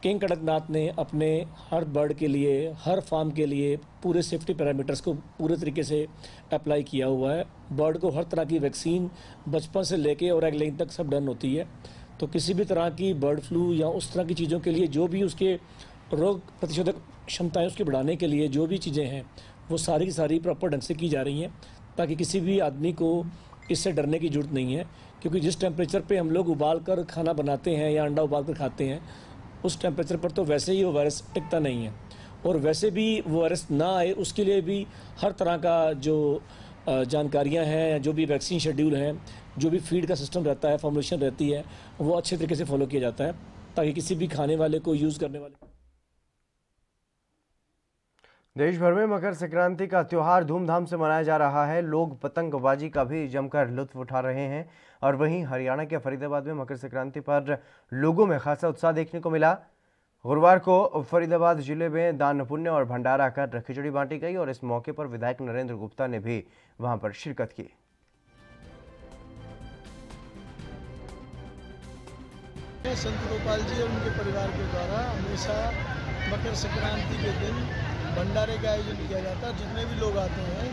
S18: किंग कड़कनाथ ने अपने हर बर्ड के लिए, हर फार्म के लिए पूरे सेफ्टी पैरामीटर्स को पूरे तरीके से अप्लाई किया हुआ है। बर्ड को हर तरह की वैक्सीन बचपन से लेके और एग लेइंग तक सब डन होती है। तो किसी भी तरह की बर्ड फ्लू या उस तरह की चीज़ों के लिए जो भी उसके रोग प्रतिशोधक क्षमताएं उसकी बढ़ाने के लिए जो भी चीज़ें हैं वो सारी की सारी प्रॉपर ढंग से की जा रही हैं, ताकि किसी भी आदमी को इससे डरने की ज़रूरत नहीं है। क्योंकि जिस टेम्परेचर पे हम लोग उबाल कर खाना बनाते हैं या अंडा उबाल कर खाते हैं, उस टेम्परेचर पर तो वैसे ही वो वायरस टिकता नहीं है। और वैसे भी वो वायरस ना आए उसके लिए भी हर तरह का जो जानकारियाँ हैं, जो भी वैक्सीन शेड्यूल हैं, जो भी फीड का सिस्टम रहता है, फॉर्मुलेशन रहती है, वो अच्छे तरीके से फॉलो किया जाता है, ताकि किसी भी खाने वाले को, यूज़ करने वाले।
S1: देश भर में मकर संक्रांति का त्यौहार धूमधाम से मनाया जा रहा है। लोग पतंगबाजी का भी जमकर लुत्फ उठा रहे हैं। और वहीं हरियाणा के फरीदाबाद में मकर संक्रांति पर लोगों में खासा उत्साह देखने को मिला। गुरुवार को फरीदाबाद जिले में दान पुण्य और भंडारा कर खिचड़ी बांटी गई और इस मौके पर विधायक नरेंद्र गुप्ता ने भी वहां पर शिरकत की।
S19: संत गोपाल जी और उनके परिवार के द्वारा हमेशा मकर संक्रांति के दिन भंडारे का आयोजन किया जाता है। जितने भी लोग आते हैं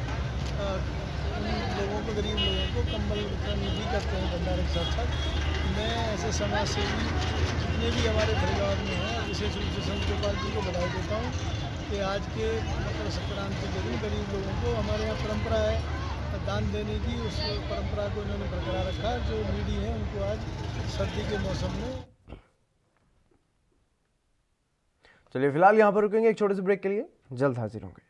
S19: उन लोगों को, गरीब लोगों को कंबल वितरण भी करते हैं भंडारे के साथ साथ। मैं ऐसे समाज सेवी जितने भी हमारे परिवार में हैं, विशेष रूप से संत गोपाल जी को बधाई देता हूँ कि आज के मकर संक्रांति के दिन गरीब लोगों को, हमारे यहाँ परंपरा है दान देने की, उस परंपरा को इन्होंने बरकरार रखा। जो नीडी हैं उनको आज सर्दी के मौसम में।
S1: चलिए फिलहाल यहाँ पर रुकेंगे एक छोटे से ब्रेक के लिए, जल्द हाजिर होंगे।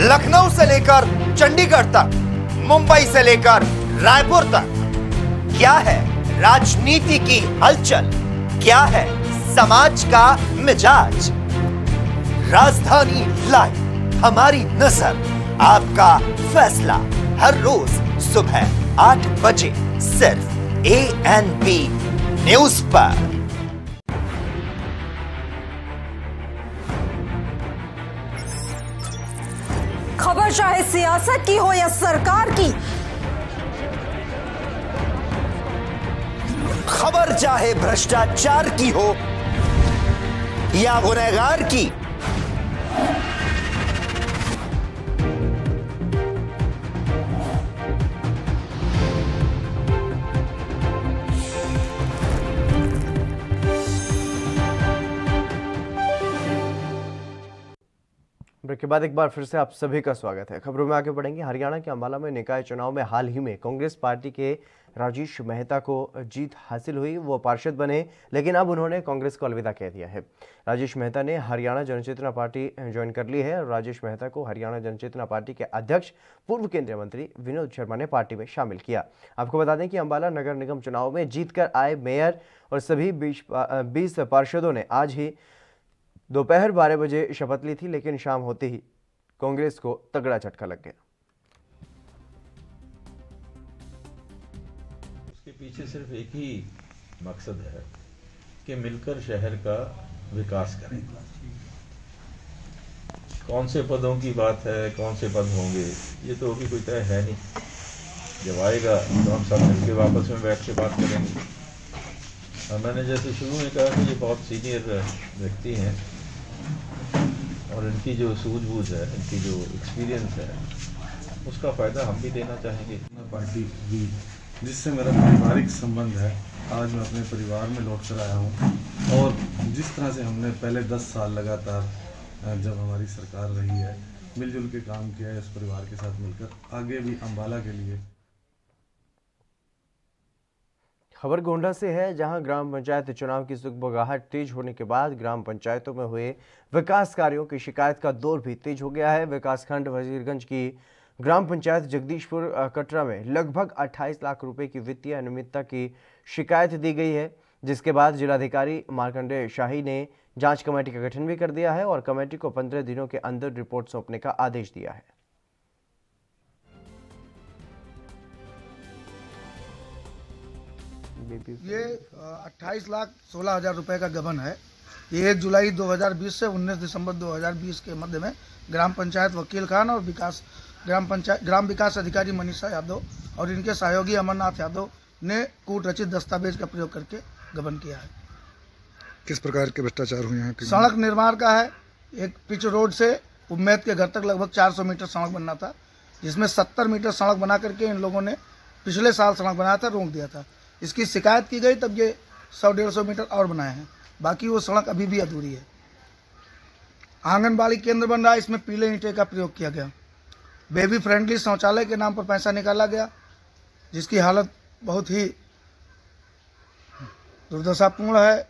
S20: लखनऊ से लेकर चंडीगढ़ तक, मुंबई से लेकर रायपुर तक, क्या है राजनीति की हलचल, क्या है समाज का मिजाज। राजधानी लाइव, हमारी नजर, आपका फैसला, हर रोज सुबह 8 बजे सिर्फ ANP न्यूज पर।
S21: खबर चाहे सियासत की हो या सरकार की,
S20: खबर चाहे भ्रष्टाचार की हो या गुनहगार की,
S1: ब्रेक के बाद एक बार फिर से आप सभी का स्वागत है। खबरों में आगे बढ़ेंगे। हरियाणा के अंबाला में निकाय चुनाव में हाल ही में कांग्रेस पार्टी के राजेश मेहता को जीत हासिल हुई। वो पार्षद बने, लेकिन अब उन्होंने कांग्रेस को अलविदा कह दिया है। राजेश मेहता ने हरियाणा जनचेतना पार्टी ज्वाइन कर ली है और राजेश मेहता को हरियाणा जनचेतना पार्टी के अध्यक्ष पूर्व केंद्रीय मंत्री विनोद शर्मा ने पार्टी में शामिल किया। आपको बता दें कि अंबाला नगर निगम चुनाव में जीतकर आए मेयर और सभी 20 पार्षदों ने आज ही दोपहर 12 बजे शपथ ली थी, लेकिन शाम होते ही कांग्रेस को तगड़ा झटका लग गया।
S22: उसके पीछे सिर्फ एक ही मकसद है कि मिलकर शहर का विकास करें। कौन से पदों की बात है, कौन से पद होंगे, ये तो अभी कोई तय है नहीं। जब आएगा तो हम सब मिलकर वापस में बैठ के बात करेंगे। और मैंने जैसे शुरू में कहा कि ये बहुत सीनियर व्यक्ति हैं और इनकी जो सूझबूझ है, इनकी जो एक्सपीरियंस है, उसका फ़ायदा हम भी देना चाहेंगे।
S2: पार्टी भी जिससे मेरा पारिवारिक संबंध है, आज मैं अपने परिवार में लौट कर आया हूँ। और जिस तरह से हमने पहले 10 साल लगातार जब हमारी सरकार रही है मिलजुल के काम किया है इस परिवार के साथ मिलकर, आगे भी अम्बाला के लिए।
S1: खबर गोंडा से है, जहां ग्राम पंचायत चुनाव की सुगबुगाहट तेज होने के बाद ग्राम पंचायतों में हुए विकास कार्यों की शिकायत का दौर भी तेज हो गया है। विकासखंड वजीरगंज की ग्राम पंचायत जगदीशपुर कटरा में लगभग 28 लाख रुपए की वित्तीय अनियमितता की शिकायत दी गई है, जिसके बाद जिलाधिकारी मार्कंडेय शाही ने जांच कमेटी का गठन भी कर दिया है और कमेटी को 15 दिनों के अंदर रिपोर्ट सौंपने का आदेश दिया है।
S3: ये 28,16,000 रुपए का गबन है। ये 1 जुलाई 2020 से 19 दिसंबर 2020 के मध्य में ग्राम पंचायत वकील खान और ग्राम विकास अधिकारी मनीषा यादव और इनके सहयोगी अमरनाथ यादव ने कूट रचित दस्तावेज का प्रयोग करके गबन किया है।
S23: किस प्रकार के भ्रष्टाचार हुए हैं?
S3: सड़क निर्माण का है। एक पिच रोड से उम्मेद के घर तक लगभग 400 मीटर सड़क बनना था, जिसमें 70 मीटर सड़क बना करके इन लोगों ने पिछले साल सड़क बनाया था, रोक दिया था। इसकी शिकायत की गई, तब ये 100-150 मीटर और बनाए हैं, बाकी वो सड़क अभी भी अधूरी है। आंगनबाड़ी केंद्र बन रहा है, इसमें पीले ईंटे का प्रयोग किया गया। बेबी फ्रेंडली शौचालय के नाम पर पैसा निकाला गया, जिसकी हालत बहुत ही दुर्दशापूर्ण है।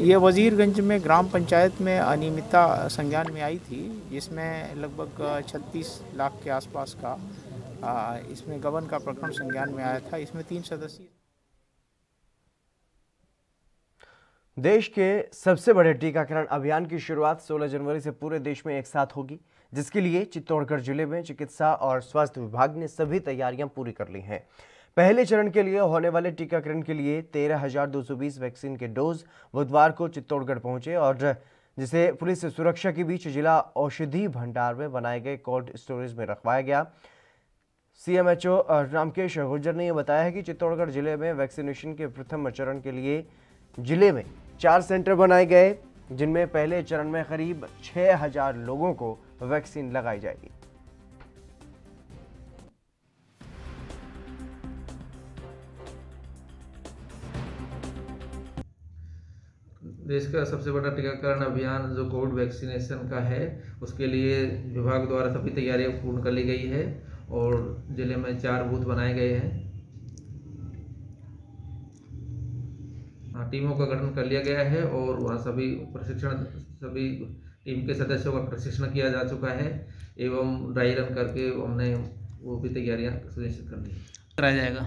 S24: ये वजीरगंज में ग्राम पंचायत में अनियमितता संज्ञान में आई थी, जिसमें लगभग 36 लाख के आसपास का इसमें गबन का प्रकरण संज्ञान में आया था। इसमें 3 सदस्य।
S1: देश के सबसे बड़े टीकाकरण अभियान की शुरुआत 16 जनवरी से पूरे देश में एक साथ होगी, जिसके लिए चित्तौड़गढ़ जिले में चिकित्सा और स्वास्थ्य विभाग ने सभी तैयारियां पूरी कर ली हैं। पहले चरण के लिए होने वाले टीकाकरण के लिए 13,220 वैक्सीन के डोज बुधवार को चित्तौड़गढ़ पहुंचे और जिसे पुलिस सुरक्षा के बीच जिला औषधि भंडार में बनाए गए कोल्ड स्टोरेज में रखवाया गया। CMHO रामकेश गुर्जर ने यह बताया है कि चित्तौड़गढ़ जिले में वैक्सीनेशन के प्रथम चरण के लिए जिले में 4 सेंटर बनाए गए, जिनमें पहले चरण में करीब 6,000 लोगों को वैक्सीन लगाई जाएगी।
S25: देश का सबसे बड़ा टीकाकरण अभियान जो कोविड वैक्सीनेशन का है, उसके लिए विभाग द्वारा सभी तैयारियां पूर्ण कर ली गई है और जिले में 4 बूथ बनाए गए हैं। टीमों का गठन कर लिया गया है और वहाँ सभी टीम के सदस्यों का प्रशिक्षण किया जा चुका है एवं ड्राई रन करके हमने वो भी तैयारियां सुनिश्चित कर ली।
S24: कराया जाएगा।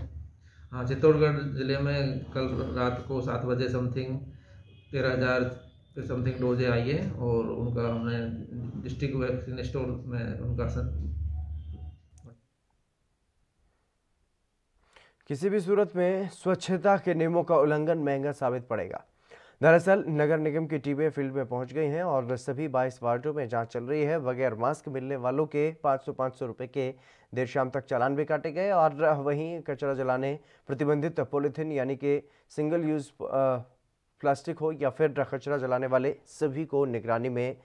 S25: हाँ, चित्तौड़गढ़ जिले में कल रात को 7 बजे समथिंग 13,000 के समथिंग डोजें आई है और उनका हमने डिस्ट्रिक्ट वैक्सीन स्टोर में उनका
S1: किसी भी सूरत में स्वच्छता के नियमों का उल्लंघन महंगा साबित पड़ेगा। दरअसल नगर निगम की टीमें फील्ड में पहुंच गई हैं और सभी 22 वार्डों में जांच चल रही है। बगैर मास्क मिलने वालों के 500 रुपए के देर शाम तक चालान भी काटे गए और वहीं कचरा जलाने, प्रतिबंधित पॉलीथीन यानी कि सिंगल यूज प्लास्टिक हो या फिर कचरा जलाने वाले सभी को निगरानी में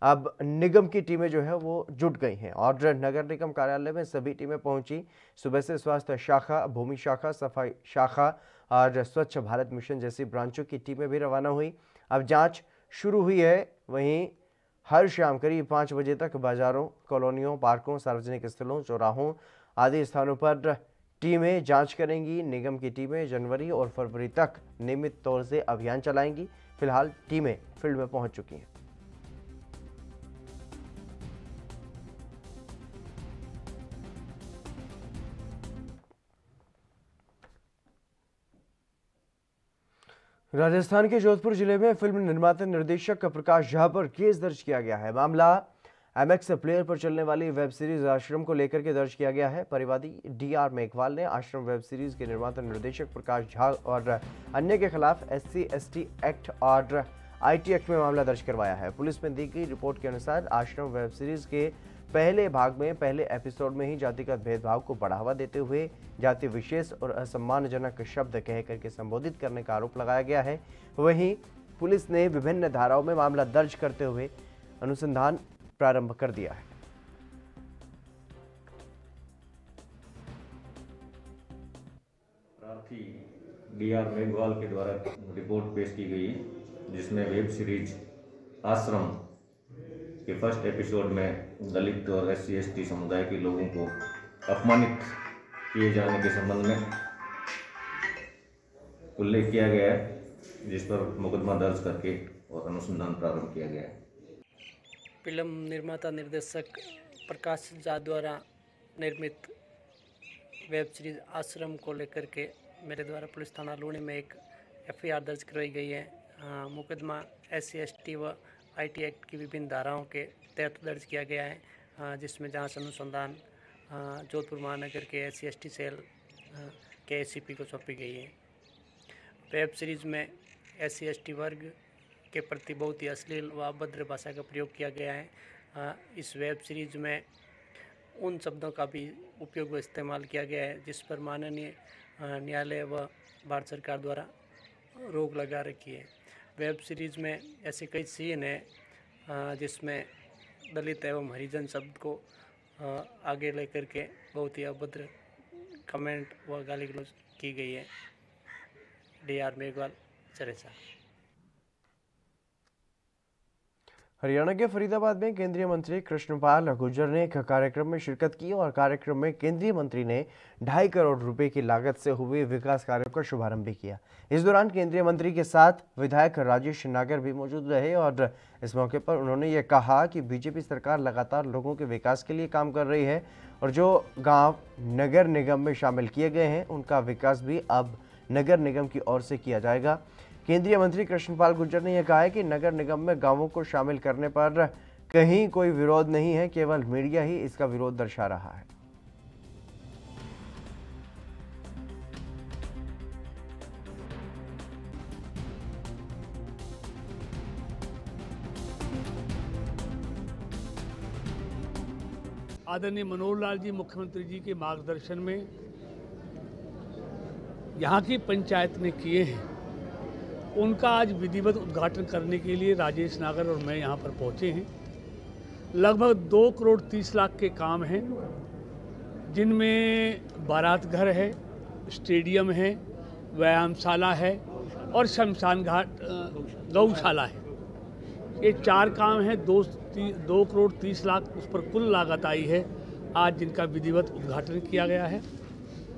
S1: अब निगम की टीमें जो है वो जुट गई हैं और नगर निगम कार्यालय में सभी टीमें पहुंची। सुबह से स्वास्थ्य शाखा, भूमि शाखा, सफाई शाखा और स्वच्छ भारत मिशन जैसी ब्रांचों की टीमें भी रवाना हुई। अब जांच शुरू हुई है। वहीं हर शाम करीब 5 बजे तक बाजारों, कॉलोनियों, पार्कों, सार्वजनिक स्थलों, चौराहों आदि स्थानों पर टीमें जांच करेंगी। निगम की टीमें जनवरी और फरवरी तक नियमित तौर से अभियान चलाएंगी। फिलहाल टीमें फील्ड में पहुंच चुकी हैं। राजस्थान के जोधपुर जिले में फिल्म निर्माता निर्देशक प्रकाश झा पर केस दर्ज किया गया है। मामला MX प्लेयर पर चलने वाली वेब सीरीज आश्रम को लेकर के दर्ज किया गया है। परिवादी DR मेघवाल ने आश्रम वेब सीरीज के निर्माता निर्देशक प्रकाश झा और अन्य के खिलाफ SC/ST एक्ट और IT एक्ट में मामला दर्ज करवाया है। पुलिस में दी गई रिपोर्ट के अनुसार आश्रम वेब सीरीज के पहले भाग में पहले एपिसोड में ही जातिगत भेदभाव को बढ़ावा देते हुए जाति विशेष और असम्मानजनक शब्द कह करके संबोधित करने का आरोप लगाया गया है। वहीं पुलिस ने विभिन्न धाराओं में मामला दर्ज करते हुए अनुसंधान प्रारंभ कर दिया है।
S4: प्रार्थी डी.आर. मेघवाल के द्वारा रिपोर्ट पेश की गई, जिसमें वेब सीरीज आश्रम के फर्स्ट एपिसोड में दलित और SC/ST समुदाय के लोगों को अपमानित किए जाने के संबंध में उल्लेख किया गया है, जिस पर मुकदमा दर्ज करके और अनुसंधान प्रारंभ किया गया है।
S5: फिल्म निर्माता निर्देशक प्रकाश झा द्वारा निर्मित वेब सीरीज आश्रम को लेकर के मेरे द्वारा पुलिस थाना लूणी में एक FIR दर्ज करवाई गई है। मुकदमा SC/ST व IT एक्ट की विभिन्न धाराओं के तहत दर्ज किया गया है, जिसमें जांच अनुसंधान जोधपुर महानगर के SC/ST सेल के ACP को सौंपी गई है। वेब सीरीज में SC/ST वर्ग के प्रति बहुत ही अश्लील व अभद्र भाषा का प्रयोग किया गया है। इस वेब सीरीज में उन शब्दों का भी उपयोग व इस्तेमाल किया गया है जिस पर माननीय न्यायालय व भारत सरकार द्वारा रोक लगा रखी है। वेब सीरीज में ऐसे कई सीन हैं जिसमें दलित एवं हरिजन शब्द को आगे लेकर के बहुत ही अभद्र कमेंट व गाली गलौज की गई है। डी.आर. मेघवाल, चरेसा।
S1: हरियाणा के फरीदाबाद में केंद्रीय मंत्री कृष्णपाल गुर्जर ने एक कार्यक्रम में शिरकत की और कार्यक्रम में केंद्रीय मंत्री ने 2.5 करोड़ रुपए की लागत से हुए विकास कार्यों का शुभारंभ भी किया। इस दौरान केंद्रीय मंत्री के साथ विधायक राजेश नागर भी मौजूद रहे और इस मौके पर उन्होंने ये कहा कि बीजेपी सरकार लगातार लोगों के विकास के लिए काम कर रही है और जो गाँव नगर निगम में शामिल किए गए हैं उनका विकास भी अब नगर निगम की ओर से किया जाएगा। केंद्रीय मंत्री कृष्णपाल गुर्जर ने यह कहा है कि नगर निगम में गांवों को शामिल करने पर कहीं कोई विरोध नहीं है, केवल मीडिया ही इसका विरोध दर्शा रहा है।
S6: आदरणीय मनोहर लाल जी मुख्यमंत्री जी के मार्गदर्शन में यहाँ की पंचायत ने किए हैं, उनका आज विधिवत उद्घाटन करने के लिए राजेश नागर और मैं यहाँ पर पहुँचे हैं। लगभग 2 करोड़ 30 लाख के काम हैं, जिनमें बारात घर है, स्टेडियम है, व्यायामशाला है और शमशान घाट गौशाला है। ये 4 काम हैं। 2 करोड़ 30 लाख उस पर कुल लागत आई है आज, जिनका विधिवत उद्घाटन किया गया है।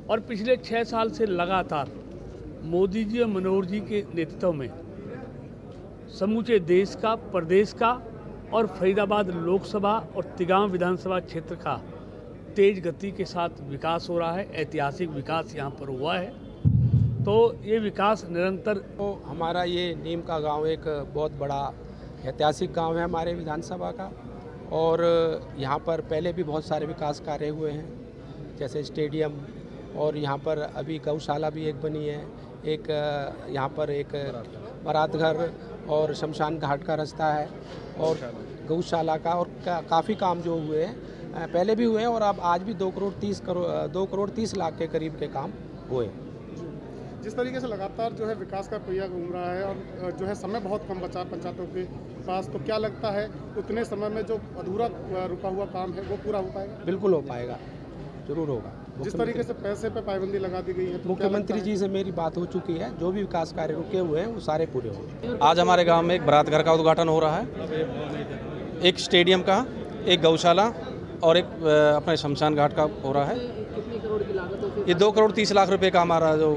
S6: और पिछले 6 साल से लगातार मोदी जी और मनोहर जी के नेतृत्व में समूचे देश का, प्रदेश का और फरीदाबाद लोकसभा और तिगांव विधानसभा क्षेत्र का तेज गति के साथ विकास हो रहा है। ऐतिहासिक विकास यहाँ पर हुआ है, तो ये विकास निरंतर।
S7: तो हमारा ये नीम का गांव एक बहुत बड़ा ऐतिहासिक गांव है हमारे विधानसभा का, और यहाँ पर पहले भी बहुत सारे विकास कार्य हुए हैं, जैसे स्टेडियम, और यहाँ पर अभी गौशाला भी एक बनी है, एक यहाँ पर एक बारात घर और शमशान घाट का रास्ता है और गौशाला का, और काफ़ी काम जो हुए हैं पहले भी हुए हैं और अब आज भी 2 करोड़ 30 लाख के करीब के काम हुए।
S8: जिस तरीके से लगातार जो है विकास का पहिया घूम रहा है और जो है समय बहुत कम बचा पंचायतों के पास, तो क्या लगता है उतने समय में जो अधूरा रुका हुआ काम है वो पूरा हो पाएगा?
S7: बिल्कुल हो पाएगा, जरूर होगा।
S8: जिस तरीके से पैसे पे पाबंदी लगा दी गई है, तो
S7: मुख्यमंत्री जी से मेरी बात हो चुकी है, जो भी विकास कार्य रुके हुए हैं वो सारे पूरे होंगे।
S26: आज हमारे गांव में एक बारात घर का उद्घाटन हो रहा है, एक स्टेडियम का, एक गौशाला और एक अपने शमशान घाट का हो रहा है।
S7: कितने करोड़ की लागत होती है?
S26: ये 2 करोड़ 30 लाख रुपए का हमारा जो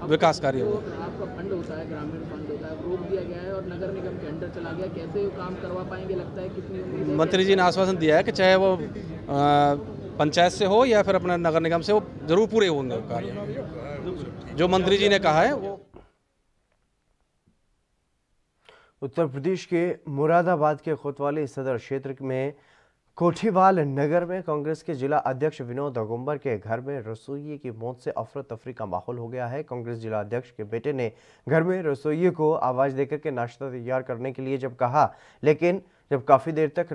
S26: विकास कार्य हो।
S7: आपका फंड होता है, ग्रामीण फंड होता है, रोक दिया गया है और नगर निगम के अंडर चला गया, कैसे काम करवा पाएंगे? लगता है कितनी उम्मीद है?
S26: मंत्री जी ने आश्वासन दिया है कि चाहे वो पंचायत से हो या फिर अपने नगर निगम से, वो जरूर पूरे होंगे कार्य, जो मंत्री जी ने कहा है वो।
S1: उत्तर प्रदेश के मुरादाबाद के कोतवाली सदर क्षेत्र में कोठीवाल नगर में कांग्रेस के जिला अध्यक्ष विनोद अगुम्बर के घर में रसोइये की मौत से अफरा तफरी का माहौल हो गया है। कांग्रेस जिला अध्यक्ष के बेटे ने घर में रसोइये को आवाज देकर के नाश्ता तैयार करने के लिए जब कहा, लेकिन जब काफ़ी देर तक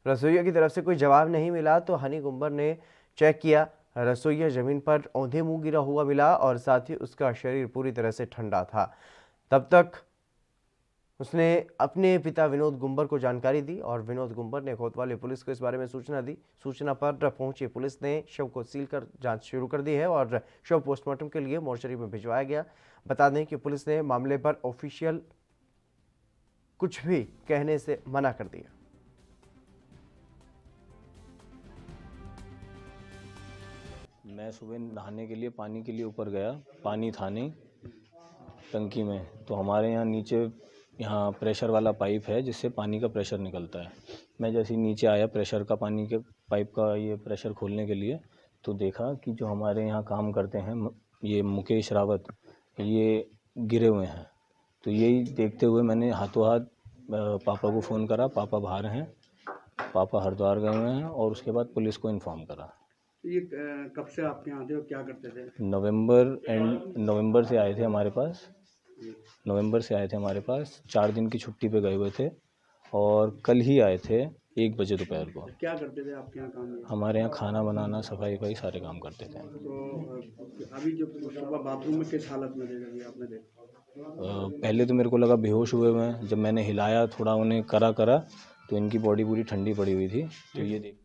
S1: रसोइया की तरफ से कोई जवाब नहीं मिला तो हनी गुंबर ने चेक किया। रसोइया जमीन पर औंधे मुंह गिरा हुआ मिला और साथ ही उसका शरीर पूरी तरह से ठंडा था। तब तक उसने अपने पिता विनोद गुंबर को जानकारी दी और विनोद गुंबर ने कोतवाली पुलिस को इस बारे में सूचना दी। सूचना पर पहुंची पुलिस ने शव को सील कर जांच शुरू कर दी है और शव पोस्टमार्टम के लिए मोर्चरी में भिजवाया गया। बता दें कि पुलिस ने मामले पर ऑफिशियल कुछ भी कहने से मना कर दिया।
S18: मैं सुबह नहाने के लिए पानी के लिए ऊपर गया, पानी था नहीं टंकी में, तो हमारे यहाँ नीचे यहाँ प्रेशर वाला पाइप है जिससे पानी का प्रेशर निकलता है। मैं जैसे ही नीचे आया प्रेशर का, पानी के पाइप का ये प्रेशर खोलने के लिए, तो देखा कि जो हमारे यहाँ काम करते हैं ये मुकेश रावत, ये गिरे हुए हैं। तो यही देखते हुए मैंने हाथों हाथ पापा को फ़ोन करा। पापा बाहर हैं, पापा हरिद्वार गए हुए हैं और उसके बाद पुलिस को इन्फॉर्म करा।
S9: ये कब से आपके यहाँ थे और क्या करते थे?
S18: नवंबर से आए थे हमारे पास। नवंबर से आए थे हमारे पास, 4 दिन की छुट्टी पे गए हुए थे और कल ही आए थे 1 बजे दोपहर को।
S9: क्या करते थे आपके यहाँ काम?
S18: हमारे यहाँ खाना बनाना, सफाई वफाई सारे काम करते थे।
S9: तो अभी जब सुबह बाथरूम में किस हालत में थे अभी आपने देखा?
S18: पहले तो मेरे को लगा बेहोश हुए हुए हैं। जब मैंने हिलाया, थोड़ा उन्हें करा तो इनकी बॉडी पूरी ठंडी पड़ी हुई थी। तो ये देख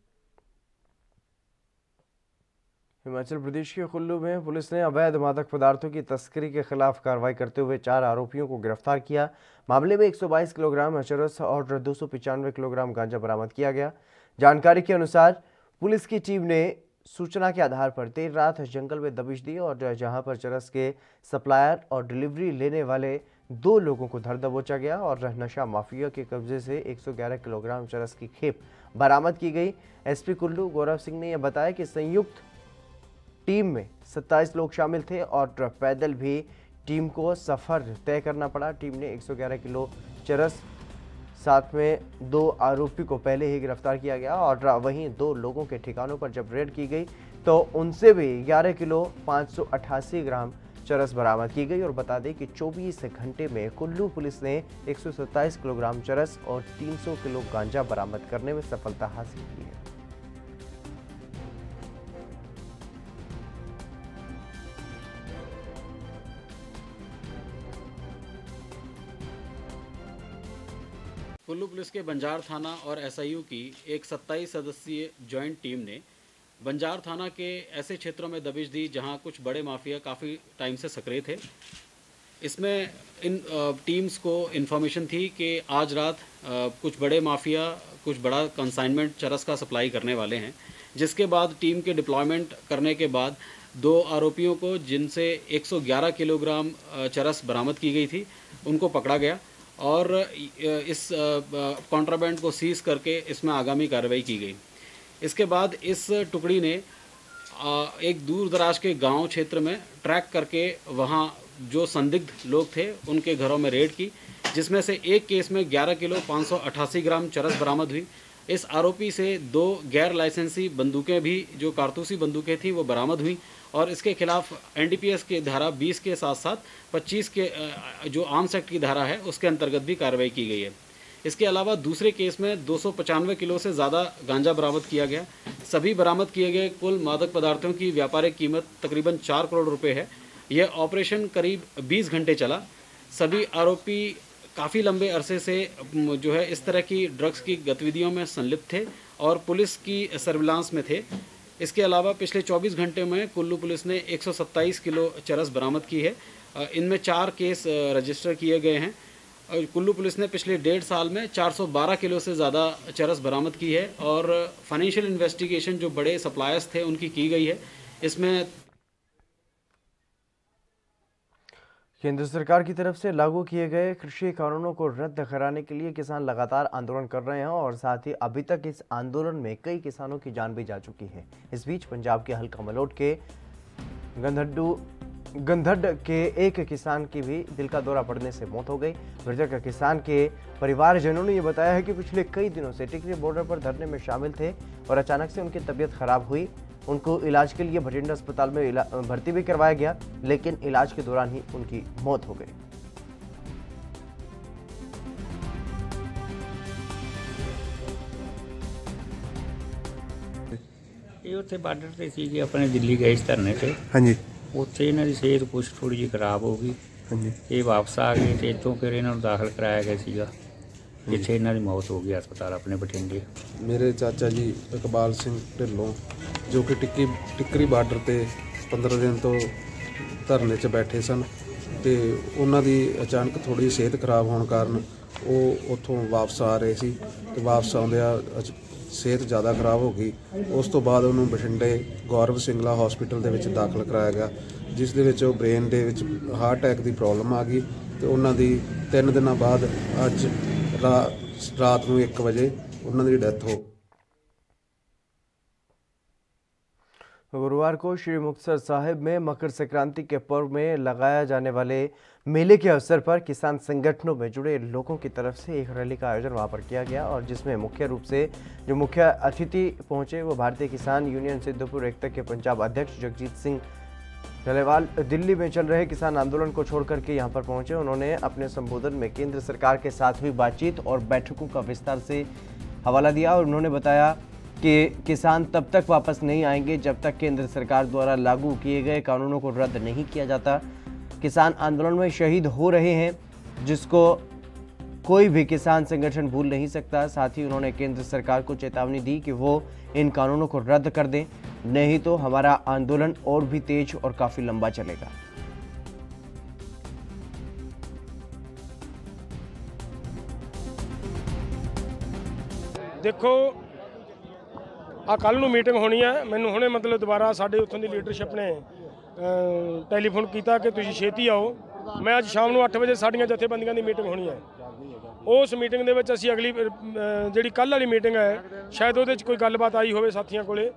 S1: हिमाचल प्रदेश के कुल्लू में पुलिस ने अवैध मादक पदार्थों की तस्करी के खिलाफ कार्रवाई करते हुए 4 आरोपियों को गिरफ्तार किया। मामले में 122 किलोग्राम चरस और 295 किलोग्राम गांजा बरामद किया गया। जानकारी के अनुसार पुलिस की टीम ने सूचना के आधार पर देर रात जंगल में दबिश दी और जहां पर चरस के सप्लायर और डिलीवरी लेने वाले 2 लोगों को धर दबोचा गया और नशा माफिया के कब्जे से 111 किलोग्राम चरस की खेप बरामद की गई। एसपी कुल्लू गौरव सिंह ने यह बताया कि संयुक्त टीम में 27 लोग शामिल थे और पैदल भी टीम को सफ़र तय करना पड़ा। टीम ने 111 किलो चरस, साथ में 2 आरोपी को पहले ही गिरफ्तार किया गया और वहीं 2 लोगों के ठिकानों पर जब रेड की गई तो उनसे भी 11 किलो 588 ग्राम चरस बरामद की गई। और बता दें कि 24 घंटे में कुल्लू पुलिस ने 127 किलोग्राम चरस और 300 किलो गांजा बरामद करने में सफलता हासिल की है।
S10: कुल्लू पुलिस के बंजार थाना और एसआईयू की एक 27 सदस्यीय जॉइंट टीम ने बंजार थाना के ऐसे क्षेत्रों में दबिश दी जहां कुछ बड़े माफिया काफ़ी टाइम से सक्रिय थे। इसमें इन टीम्स को इन्फॉर्मेशन थी कि आज रात कुछ बड़े माफिया कुछ बड़ा कंसाइनमेंट चरस का सप्लाई करने वाले हैं, जिसके बाद टीम के डिप्लॉयमेंट करने के बाद 2 आरोपियों को, जिनसे 111 किलोग्राम चरस बरामद की गई थी, उनको पकड़ा गया और इस कॉन्ट्राबैंड को सीज करके इसमें आगामी कार्रवाई की गई। इसके बाद इस टुकड़ी ने एक दूर दराज के गांव क्षेत्र में ट्रैक करके वहां जो संदिग्ध लोग थे उनके घरों में रेड की, जिसमें से एक केस में 11 किलो 588 ग्राम चरस बरामद हुई। इस आरोपी से 2 गैर लाइसेंसी बंदूकें भी, जो कारतूसी बंदूकें थीं, वो बरामद हुई और इसके खिलाफ एनडीपीएस की धारा 20 के साथ साथ 25 के जो आर्म्स एक्ट की धारा है उसके अंतर्गत भी कार्रवाई की गई है। इसके अलावा दूसरे केस में 295 किलो से ज़्यादा गांजा बरामद किया गया। सभी बरामद किए गए कुल मादक पदार्थों की व्यापारिक कीमत तकरीबन 4 करोड़ रुपए है। यह ऑपरेशन करीब 20 घंटे चला। सभी आरोपी काफ़ी लंबे अरसे से जो है इस तरह की ड्रग्स की गतिविधियों में संलिप्त थे और पुलिस की सर्विलांस में थे। इसके अलावा पिछले 24 घंटे में कुल्लू पुलिस ने 127 किलो चरस बरामद की है। इनमें 4 केस रजिस्टर किए गए हैं। कुल्लू पुलिस ने पिछले 1.5 साल में 412 किलो से ज़्यादा चरस बरामद की है और फाइनेंशियल इन्वेस्टिगेशन जो बड़े सप्लायर्स थे उनकी की गई है। इसमें
S1: केंद्र सरकार की तरफ से लागू किए गए कृषि कानूनों को रद्द कराने के लिए किसान लगातार आंदोलन कर रहे हैं और साथ ही अभी तक इस आंदोलन में कई किसानों की जान भी जा चुकी है। इस बीच पंजाब के हल्का मलोट के गंधड के एक किसान की भी दिल का दौरा पड़ने से मौत हो गई। मृतक किसान के परिवारजनों ने यह बताया है कि पिछले कई दिनों से टिकरी बॉर्डर पर धरने में शामिल थे और अचानक से उनकी तबीयत खराब हुई। उनको इलाज के लिए भटिंडा अस्पताल में भर्ती भी करवाया गया, लेकिन इलाज के दौरान ही उनकी मौत हो गई।
S11: ਇਹ ਉੱਥੇ ਬਾਰਡਰ ਤੇ ਸੀਗੇ ਆਪਣੇ ਦਿੱਲੀ ਗਏ ਸੀ ਧਰਨੇ ਤੇ।
S23: ਹਾਂਜੀ।
S11: ਉੱਥੇ ਇਹਨਾਂ ਦੀ ਸਿਹਤ ਕੁਛ ਥੋੜੀ ਜਿਹੀ ਖਰਾਬ ਹੋ ਗਈ।
S23: ਹਾਂਜੀ।
S11: ਇਹ ਵਾਪਸ ਆ ਗਏ ਤੇ ਇੱਥੋਂ ਫਿਰ ਇਹਨਾਂ ਨੂੰ ਦਾਖਲ ਕਰਾਇਆ ਗਿਆ ਸੀਗਾ, ਜਿੱਥੇ ਇਹਨਾਂ ਦੀ ਮੌਤ ਹੋ ਗਈ ਹਸਪਤਾਲ ਆਪਣੇ ਬਠਿੰਡੇ।
S12: ਮੇਰੇ ਚਾਚਾ ਜੀ ਇਕਬਾਲ ਸਿੰਘ ਢਿੱਲੋਂ ਜੋ ਕਿ ਟਿੱਕਰੀ ਬਾਰਡਰ ਤੇ 15 ਦਿਨ ਤੋਂ ਧਰਨੇ 'ਚ ਬੈਠੇ ਸਨ ਤੇ ਉਹਨਾਂ ਦੀ ਅਚਾਨਕ ਥੋੜੀ ਸਿਹਤ ਖਰਾਬ ਹੋਣ ਕਾਰਨ ਉਹ ਉੱਥੋਂ ਵਾਪਸ ਆ ਰਹੇ ਸੀ ਤੇ ਵਾਪਸ ਆਉਂਦਿਆਂ ਸਿਹਤ ਜ਼ਿਆਦਾ ਖਰਾਬ ਹੋ ਗਈ। ਉਸ ਤੋਂ ਬਾਅਦ ਉਹਨੂੰ ਬਠਿੰਡੇ ਗੌਰਵ ਸਿੰਗਲਾ ਹਸਪੀਟਲ ਦੇ ਵਿੱਚ ਦਾਖਲ ਕਰਾਇਆ ਗਿਆ, ਜਿਸ ਦੇ ਵਿੱਚ ਉਹ ਬ੍ਰੇਨ ਦੇ ਵਿੱਚ ਹਾਰਟ ਅਟੈਕ ਦੀ ਪ੍ਰੋਬਲਮ ਆ ਗਈ ਤੇ ਉਹਨਾਂ ਦੀ 3 ਦਿਨਾਂ ਬਾਅਦ ਅੱਜ ਰਾਤ ਨੂੰ 1 ਵਜੇ ਉਹਨਾਂ ਦੀ डेथ हो।
S1: गुरुवार को श्री मुक्तसर साहिब में मकर संक्रांति के पर्व में लगाया जाने वाले मेले के अवसर पर किसान संगठनों में जुड़े लोगों की तरफ से एक रैली का आयोजन वहां पर किया गया और जिसमें मुख्य रूप से जो मुख्य अतिथि पहुंचे वो भारतीय किसान यूनियन सिद्धपुर एकता के पंजाब अध्यक्ष जगजीत सिंह डलेवाल दिल्ली में चल रहे किसान आंदोलन को छोड़कर के यहां पर पहुंचे। उन्होंने अपने संबोधन में केंद्र सरकार के साथ हुई बातचीत और बैठकों का विस्तार से हवाला दिया और उन्होंने बताया कि किसान तब तक वापस नहीं आएंगे जब तक केंद्र सरकार द्वारा लागू किए गए कानूनों को रद्द नहीं किया जाता। किसान आंदोलन में शहीद हो रहे हैं जिसको कोई भी किसान संगठन भूल नहीं सकता। साथ ही उन्होंने केंद्र सरकार को चेतावनी दी कि वो इन कानूनों को रद्द कर दें, नहीं तो हमारा आंदोलन और भी तेज और काफी लंबा चलेगा।
S13: देखो ਆ ਕੱਲ ਨੂੰ ਮੀਟਿੰਗ ਹੋਣੀ ਹੈ। ਮੈਨੂੰ ਹੁਣੇ ਮਤਲਬ ਦੁਬਾਰਾ ਸਾਡੇ ਉੱਥੋਂ ਦੀ ਲੀਡਰਸ਼ਿਪ ਨੇ ਟੈਲੀਫੋਨ ਕੀਤਾ ਕਿ ਤੁਸੀਂ ਛੇਤੀ ਆਓ। ਮੈਂ ਅੱਜ ਸ਼ਾਮ ਨੂੰ 8 ਵਜੇ ਸਾਡੀਆਂ ਜਥੇਬੰਦੀਆਂ ਦੀ ਮੀਟਿੰਗ ਹੋਣੀ ਹੈ। ਉਸ ਮੀਟਿੰਗ ਦੇ ਵਿੱਚ ਅਸੀਂ ਅਗਲੀ ਜਿਹੜੀ ਕੱਲ੍ਹ ਵਾਲੀ ਮੀਟਿੰਗ ਹੈ ਸ਼ਾਇਦ ਉਹਦੇ 'ਚ ਕੋਈ ਗੱਲਬਾਤ ਆਈ ਹੋਵੇ ਸਾਥੀਆਂ ਕੋਲੇ,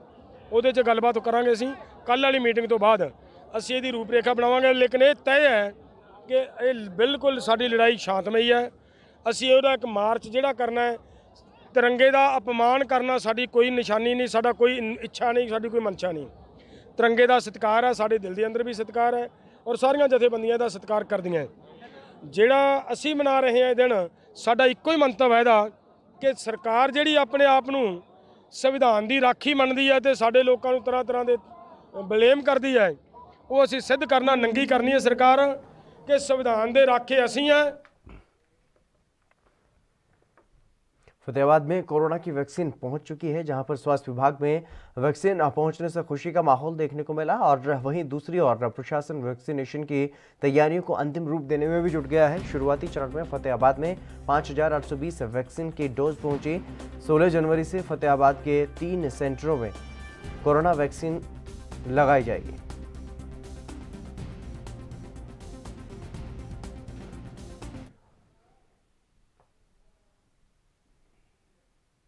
S13: ਉਹਦੇ 'ਚ ਗੱਲਬਾਤ ਕਰਾਂਗੇ। ਅਸੀਂ ਕੱਲ੍ਹ ਵਾਲੀ ਮੀਟਿੰਗ ਤੋਂ ਬਾਅਦ ਅਸੀਂ ਇਹਦੀ ਰੂਪਰੇਖਾ ਬਣਾਵਾਂਗੇ। ਲੇਕਿਨ ਇਹ ਤੈਅ ਹੈ ਕਿ ਇਹ ਬਿਲਕੁਲ ਸਾਡੀ ਲੜਾਈ ਸ਼ਾਂਤਮਈ ਹੈ। ਅਸੀਂ ਉਹਦਾ ਇੱਕ ਮਾਰਚ ਜਿਹੜਾ ਕਰਨਾ ਹੈ, तिरंगे का अपमान करना साड़ी कोई निशानी नहीं, साड़ा कोई इच्छा नहीं, साड़ी कोई मंशा नहीं। तिरंगे का सत्कार है, साढ़े दिल के अंदर भी सत्कार है और सारिया जथेबंदियां का सत्कार करदियां है। जिहड़ा असी मना रहे हैं दिन, साड़ा इक्को ही मंतव है इहदा कि सरकार जिहड़ी अपने आप नूं संविधान की राखी मनदी है तो साडे लोकां नूं तरह तरह के बलेम करदी है, वो असी सिद्ध करना नंगी करनी है सरकार कि संविधान के राखे असी हैं।
S1: फतेहाबाद में कोरोना की वैक्सीन पहुंच चुकी है, जहां पर स्वास्थ्य विभाग में वैक्सीन पहुंचने से खुशी का माहौल देखने को मिला और वहीं दूसरी ओर प्रशासन वैक्सीनेशन की तैयारियों को अंतिम रूप देने में भी जुट गया है। शुरुआती चरण में फतेहाबाद में 5,820 वैक्सीन की डोज पहुंची। 16 जनवरी से फतेहाबाद के 3 सेंटरों में कोरोना वैक्सीन लगाई जाएगी।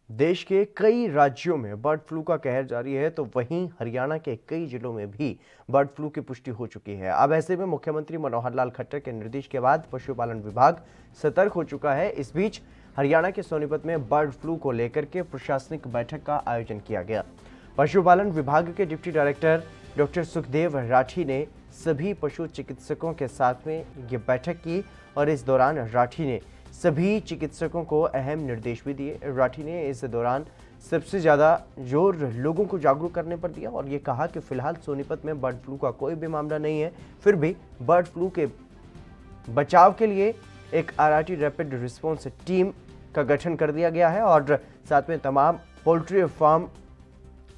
S1: देश के कई राज्यों में बर्ड फ्लू का कहर जारी है, तो वहीं हरियाणा के कई जिलों में भी बर्ड फ्लू की पुष्टि हो चुकी है। अब ऐसे में मुख्यमंत्री मनोहर लाल खट्टर के निर्देश के बाद पशुपालन विभाग सतर्क हो चुका है। इस बीच हरियाणा के सोनीपत में बर्ड फ्लू को लेकर के प्रशासनिक बैठक का आयोजन किया गया। पशुपालन विभाग के deputy director doctor Sukhdev Rathi ने सभी पशु चिकित्सकों के साथ में ये बैठक की और इस दौरान राठी ने सभी चिकित्सकों को अहम निर्देश भी दिए। राठी ने इस दौरान सबसे ज़्यादा जोर लोगों को जागरूक करने पर दिया और ये कहा कि फिलहाल सोनीपत में बर्ड फ्लू का कोई भी मामला नहीं है, फिर भी बर्ड फ्लू के बचाव के लिए एक आरआरटी रैपिड रिस्पॉन्स टीम का गठन कर दिया गया है और साथ में तमाम पोल्ट्री फार्म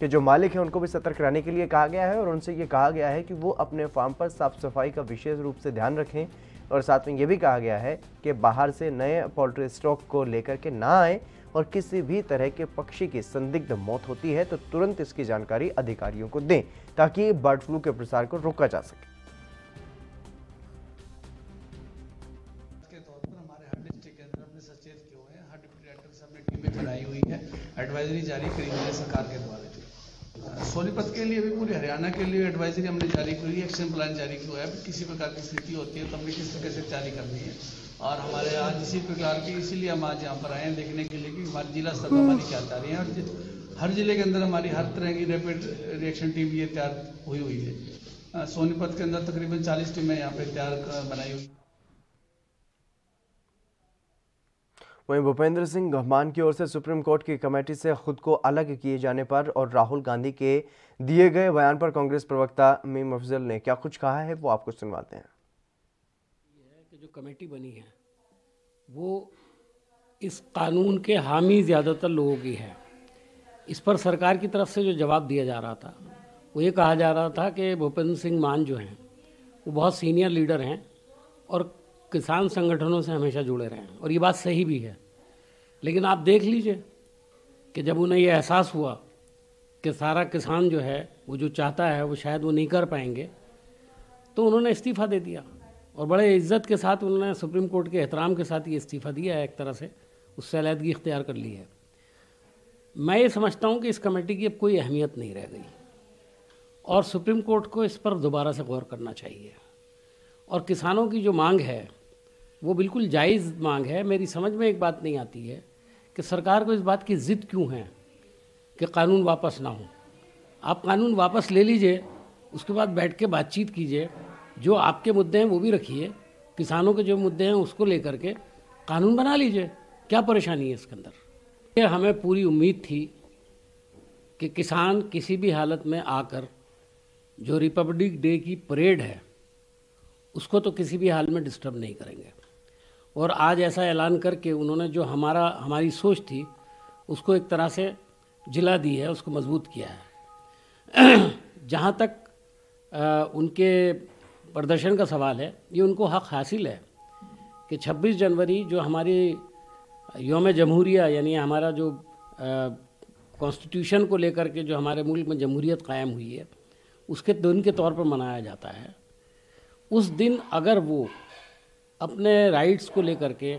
S1: के जो मालिक हैं उनको भी सतर्क रहने के लिए कहा गया है और उनसे ये कहा गया है कि वो अपने फार्म पर साफ सफाई का विशेष रूप से ध्यान रखें और साथ में ये भी कहा गया है कि बाहर से नए पोल्ट्री स्टॉक को लेकर के ना आए और किसी भी तरह के पक्षी की संदिग्ध मौत होती है तो तुरंत इसकी जानकारी अधिकारियों को दें ताकि बर्ड फ्लू के प्रसार को रोका जा सके।
S14: बनाई हुई है, एडवाइजरी जारी करी हुई है सरकार के द्वारा। सोनीपत के लिए भी पूरे हरियाणा के लिए एडवाइजरी हमने जारी की है, एक्शन प्लान जारी किया है। किसी प्रकार की स्थिति होती है तो हमने किस तरह से तैयारी करनी है और हमारे आज इसी प्रकार की, इसीलिए हम आज यहाँ पर आए हैं देखने के लिए कि हमारे जिला स्तर पर हमारी क्या तैयारी है और हर जिले के अंदर हमारी हर तरह की रैपिड रिएक्शन टीम ये तैयार हुई है। सोनीपत के अंदर तकरीबन 40 टीमें यहाँ पे तैयार बनाई हुई।
S1: वहीं भूपेंद्र सिंह मान की ओर से सुप्रीम कोर्ट की कमेटी से खुद को अलग किए जाने पर और राहुल गांधी के दिए गए बयान पर कांग्रेस प्रवक्ता मीम अफजल ने क्या कुछ कहा है वो आपको सुनवाते हैं।
S5: जो कमेटी बनी है वो इस कानून के हामी ज़्यादातर लोगों की है। इस पर सरकार की तरफ से जो जवाब दिया जा रहा था वो ये कहा जा रहा था कि भूपेंद्र सिंह मान जो हैं वो बहुत सीनियर लीडर हैं और किसान संगठनों से हमेशा जुड़े रहे हैं, और ये बात सही भी है। लेकिन आप देख लीजिए कि जब उन्हें ये एहसास हुआ कि सारा किसान जो है वो जो चाहता है वो शायद वो नहीं कर पाएंगे, तो उन्होंने इस्तीफ़ा दे दिया और बड़े इज्जत के साथ उन्होंने सुप्रीम कोर्ट के एहतराम के साथ ये इस्तीफ़ा दिया है, एक तरह से उससे अलहदगी इख्तियार कर ली है। मैं ये समझता हूँ कि इस कमेटी की अब कोई अहमियत नहीं रह गई और सुप्रीम कोर्ट को इस पर दोबारा से गौर करना चाहिए। और किसानों की जो मांग है वो बिल्कुल जायज़ मांग है। मेरी समझ में एक बात नहीं आती है कि सरकार को इस बात की ज़िद क्यों है कि कानून वापस ना हो। आप कानून वापस ले लीजिए, उसके बाद बैठ के बातचीत कीजिए, जो आपके मुद्दे हैं वो भी रखिए, किसानों के जो मुद्दे हैं उसको लेकर के कानून बना लीजिए। क्या परेशानी है इसके अंदर? ये हमें पूरी उम्मीद थी कि किसान किसी भी हालत में आकर जो रिपब्लिक डे की परेड है उसको तो किसी भी हाल में डिस्टर्ब नहीं करेंगे। और आज ऐसा ऐलान करके उन्होंने जो हमारी सोच थी उसको एक तरह से जिला दी है, उसको मजबूत किया है। जहाँ तक उनके प्रदर्शन का सवाल है, ये उनको हक हासिल है कि 26 जनवरी जो हमारी यौम जमहूरिया यानी हमारा जो कॉन्स्टिट्यूशन को लेकर के जो हमारे मुल्क में जमहूरियत कायम हुई है उसके दिन के तौर पर मनाया जाता है। उस दिन अगर वो अपने राइट्स को लेकर के,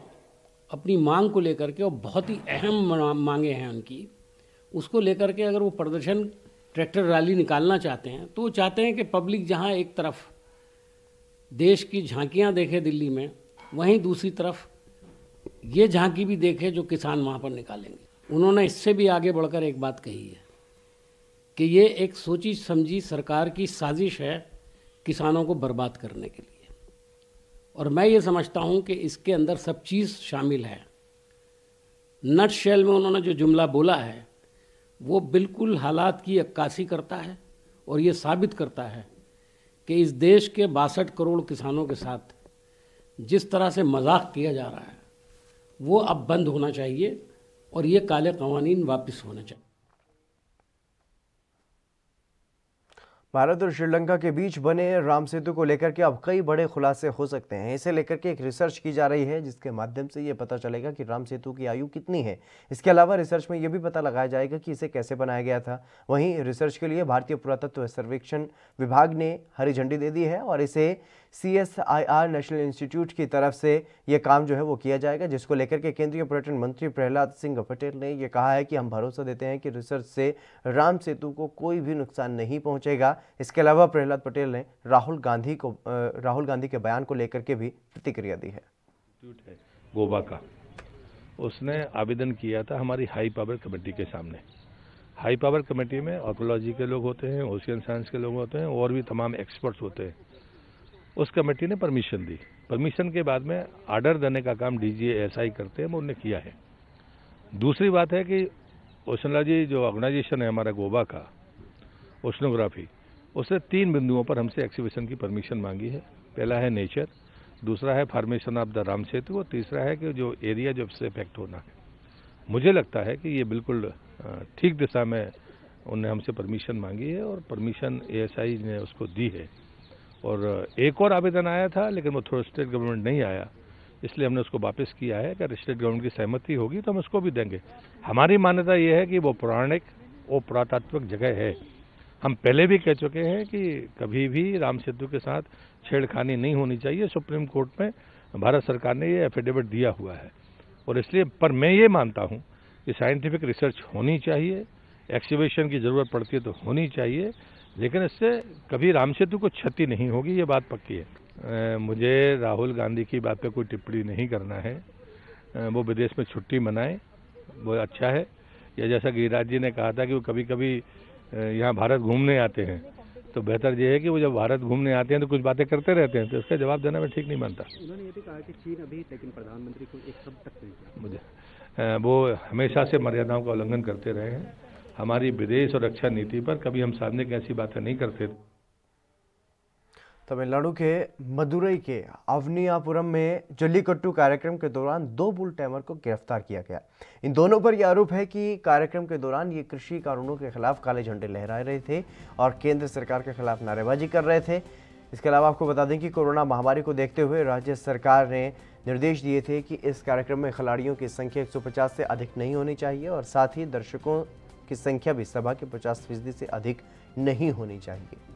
S5: अपनी मांग को लेकर के, और बहुत ही अहम मांगे हैं उनकी, उसको लेकर के अगर वो प्रदर्शन ट्रैक्टर रैली निकालना चाहते हैं तो वो चाहते हैं कि पब्लिक जहाँ एक तरफ देश की झांकियाँ देखे दिल्ली में, वहीं दूसरी तरफ ये झांकी भी देखे जो किसान वहाँ पर निकालेंगे। उन्होंने इससे भी आगे बढ़कर एक बात कही है कि ये एक सोची समझी सरकार की साजिश है किसानों को बर्बाद करने के लिए, और मैं ये समझता हूँ कि इसके अंदर सब चीज़ शामिल है। नट शेल में उन्होंने जो जुमला बोला है वो बिल्कुल हालात की अक्कासी करता है और ये साबित करता है कि इस देश के 62 करोड़ किसानों के साथ जिस तरह से मजाक किया जा रहा है वो अब बंद होना चाहिए और ये काले कवानीन वापस होने चाहिए।
S1: भारत और श्रीलंका के बीच बने राम सेतु को लेकर के अब कई बड़े खुलासे हो सकते हैं। इसे लेकर के एक रिसर्च की जा रही है जिसके माध्यम से ये पता चलेगा कि राम सेतु की आयु कितनी है। इसके अलावा रिसर्च में ये भी पता लगाया जाएगा कि इसे कैसे बनाया गया था। वहीं रिसर्च के लिए भारतीय पुरातत्व सर्वेक्षण विभाग ने हरी झंडी दे दी है और इसे CSIR नेशनल इंस्टीट्यूट की तरफ से ये काम जो है वो किया जाएगा, जिसको लेकर के केंद्रीय पर्यटन मंत्री प्रहलाद सिंह पटेल ने ये कहा है कि हम भरोसा देते हैं कि रिसर्च से राम सेतु को कोई भी नुकसान नहीं पहुंचेगा। इसके अलावा प्रहलाद पटेल ने राहुल गांधी के बयान को लेकर के भी प्रतिक्रिया दी है।
S15: गोवा का उसने आवेदन किया था हमारी हाई पावर कमेटी के सामने। हाई पावर कमेटी में आर्कोलॉजी के लोग होते हैं, ओशियन साइंस के लोग होते हैं और भी तमाम एक्सपर्ट्स होते हैं। उस कमेटी ने परमिशन दी। परमिशन के बाद में आर्डर देने का काम DGSI करते हैं, वो उन्होंने किया है। दूसरी बात है कि ओशनोलॉजी जो ऑर्गेनाइजेशन है हमारा गोवा का, ओशनोग्राफी, उसने 3 बिंदुओं पर हमसे एक्सीबिशन की परमिशन मांगी है। पहला है नेचर, दूसरा है formation of the Ram Setu और तीसरा है कि जो एरिया जो इससे इफेक्ट होना है। मुझे लगता है कि ये बिल्कुल ठीक दिशा में उन्होंने हमसे परमिशन मांगी है और परमिशन ASI ने उसको दी है। और एक और आवेदन आया था लेकिन वो थोड़ा स्टेट गवर्नमेंट नहीं आया, इसलिए हमने उसको वापस किया है। अगर स्टेट गवर्नमेंट की सहमति होगी तो हम उसको भी देंगे। हमारी मान्यता ये है कि वो पौराणिक और पुरातात्विक जगह है। हम पहले भी कह चुके हैं कि कभी भी राम सेतु के साथ छेड़खानी नहीं होनी चाहिए। सुप्रीम कोर्ट में भारत सरकार ने ये एफिडेविट दिया हुआ है और इसलिए पर मैं ये मानता हूँ कि साइंटिफिक रिसर्च होनी चाहिए, एक्सीवेशन की ज़रूरत पड़ती है तो होनी चाहिए, लेकिन इससे कभी राम सेतु को क्षति नहीं होगी, ये बात पक्की है। मुझे राहुल गांधी की बात पे कोई टिप्पणी नहीं करना है। वो विदेश में छुट्टी मनाएं, वो अच्छा है। या जैसा गिरिराज जी ने कहा था कि वो कभी कभी यहाँ भारत घूमने आते हैं, तो बेहतर ये है कि वो जब भारत घूमने आते हैं तो कुछ बातें करते रहते हैं, तो इसका जवाब देना मैं ठीक नहीं मानता।
S16: उन्होंने ये भी कहा कि चीन अभी लेकिन प्रधानमंत्री को एक शब्द तक नहीं किया।
S15: मुझे वो हमेशा से मर्यादाओं का उल्लंघन करते रहे हैं। हमारी विदेश और रक्षा नीति पर कभी हम सामने की ऐसी बातें नहीं करते।
S1: तमिलनाडु के मदुरई के अवनियापुरम में जल्लीकट्टू कार्यक्रम के दौरान 2 बुल टैमर को गिरफ्तार किया गया। इन दोनों पर यह आरोप है कि कार्यक्रम के दौरान ये कृषि कानूनों के खिलाफ काले झंडे लहरा रहे थे और केंद्र सरकार के खिलाफ नारेबाजी कर रहे थे। इसके अलावा आपको बता दें कि कोरोना महामारी को देखते हुए राज्य सरकार ने निर्देश दिए थे कि इस कार्यक्रम में खिलाड़ियों की संख्या 150 से अधिक नहीं होनी चाहिए और साथ ही दर्शकों की संख्या भी सभा के 50% से अधिक नहीं होनी चाहिए।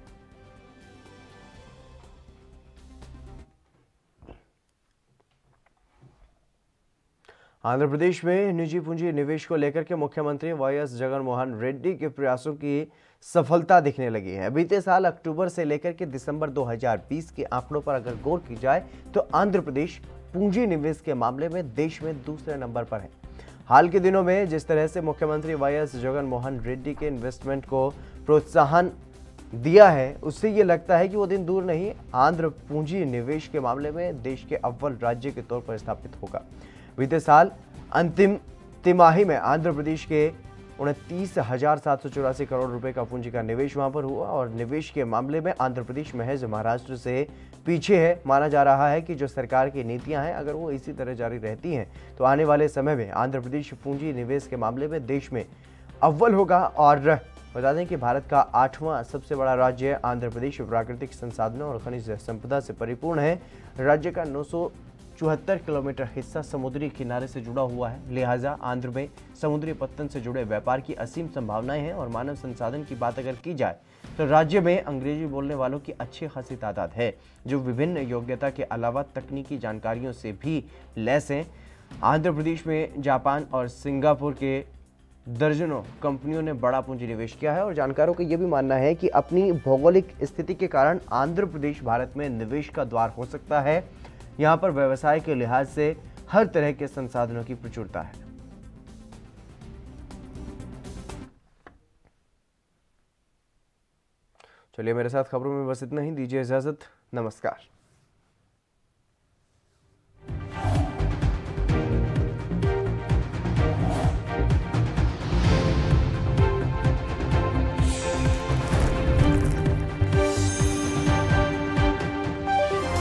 S1: आंध्र प्रदेश में निजी पूंजी निवेश को लेकर के मुख्यमंत्री वाईएस जगनमोहन रेड्डी के प्रयासों की सफलता दिखने लगी है। बीते साल अक्टूबर से लेकर के दिसंबर 2020 के आंकड़ों पर अगर गौर की जाए तो आंध्र प्रदेश पूंजी निवेश के मामले में देश में दूसरे नंबर पर है। हाल के दिनों में जिस तरह से मुख्यमंत्री वाईएस जगनमोहन रेड्डी के इन्वेस्टमेंट को प्रोत्साहन दिया है, उससे ये लगता है कि वो दिन दूर नहीं, आंध्र पूंजी निवेश के मामले में देश के अव्वल राज्य के तौर पर स्थापित होगा। बीते साल अंतिम तिमाही में आंध्र प्रदेश के 29,784 करोड़ रुपए का पूंजी का निवेश वहां पर हुआ और निवेश के मामले में आंध्र प्रदेश महज महाराष्ट्र से पीछे है। माना जा रहा है कि जो सरकार की नीतियां हैं अगर वो इसी तरह जारी रहती हैं तो आने वाले समय में आंध्र प्रदेश पूंजी निवेश के मामले में देश में अव्वल होगा। और बता दें कि भारत का 8वां सबसे बड़ा राज्य आंध्र प्रदेश प्राकृतिक संसाधनों और खनिज संपदा से परिपूर्ण है। राज्य का 974 किलोमीटर हिस्सा समुद्री किनारे से जुड़ा हुआ है, लिहाजा आंध्र में समुद्री पत्तन से जुड़े व्यापार की असीम संभावनाएं हैं। और मानव संसाधन की बात अगर की जाए तो राज्य में अंग्रेजी बोलने वालों की अच्छी खासी तादाद है, जो विभिन्न योग्यता के अलावा तकनीकी जानकारियों से भी लैस हैं। आंध्र प्रदेश में जापान और सिंगापुर के दर्जनों कंपनियों ने बड़ा पूंजी निवेश किया है और जानकारों का यह भी मानना है कि अपनी भौगोलिक स्थिति के कारण आंध्र प्रदेश भारत में निवेश का द्वार हो सकता है। यहाँ पर व्यवसाय के लिहाज से हर तरह के संसाधनों की प्रचुरता है। चलिए मेरे साथ खबरों में बस इतना ही, दीजिए इजाजत, नमस्कार।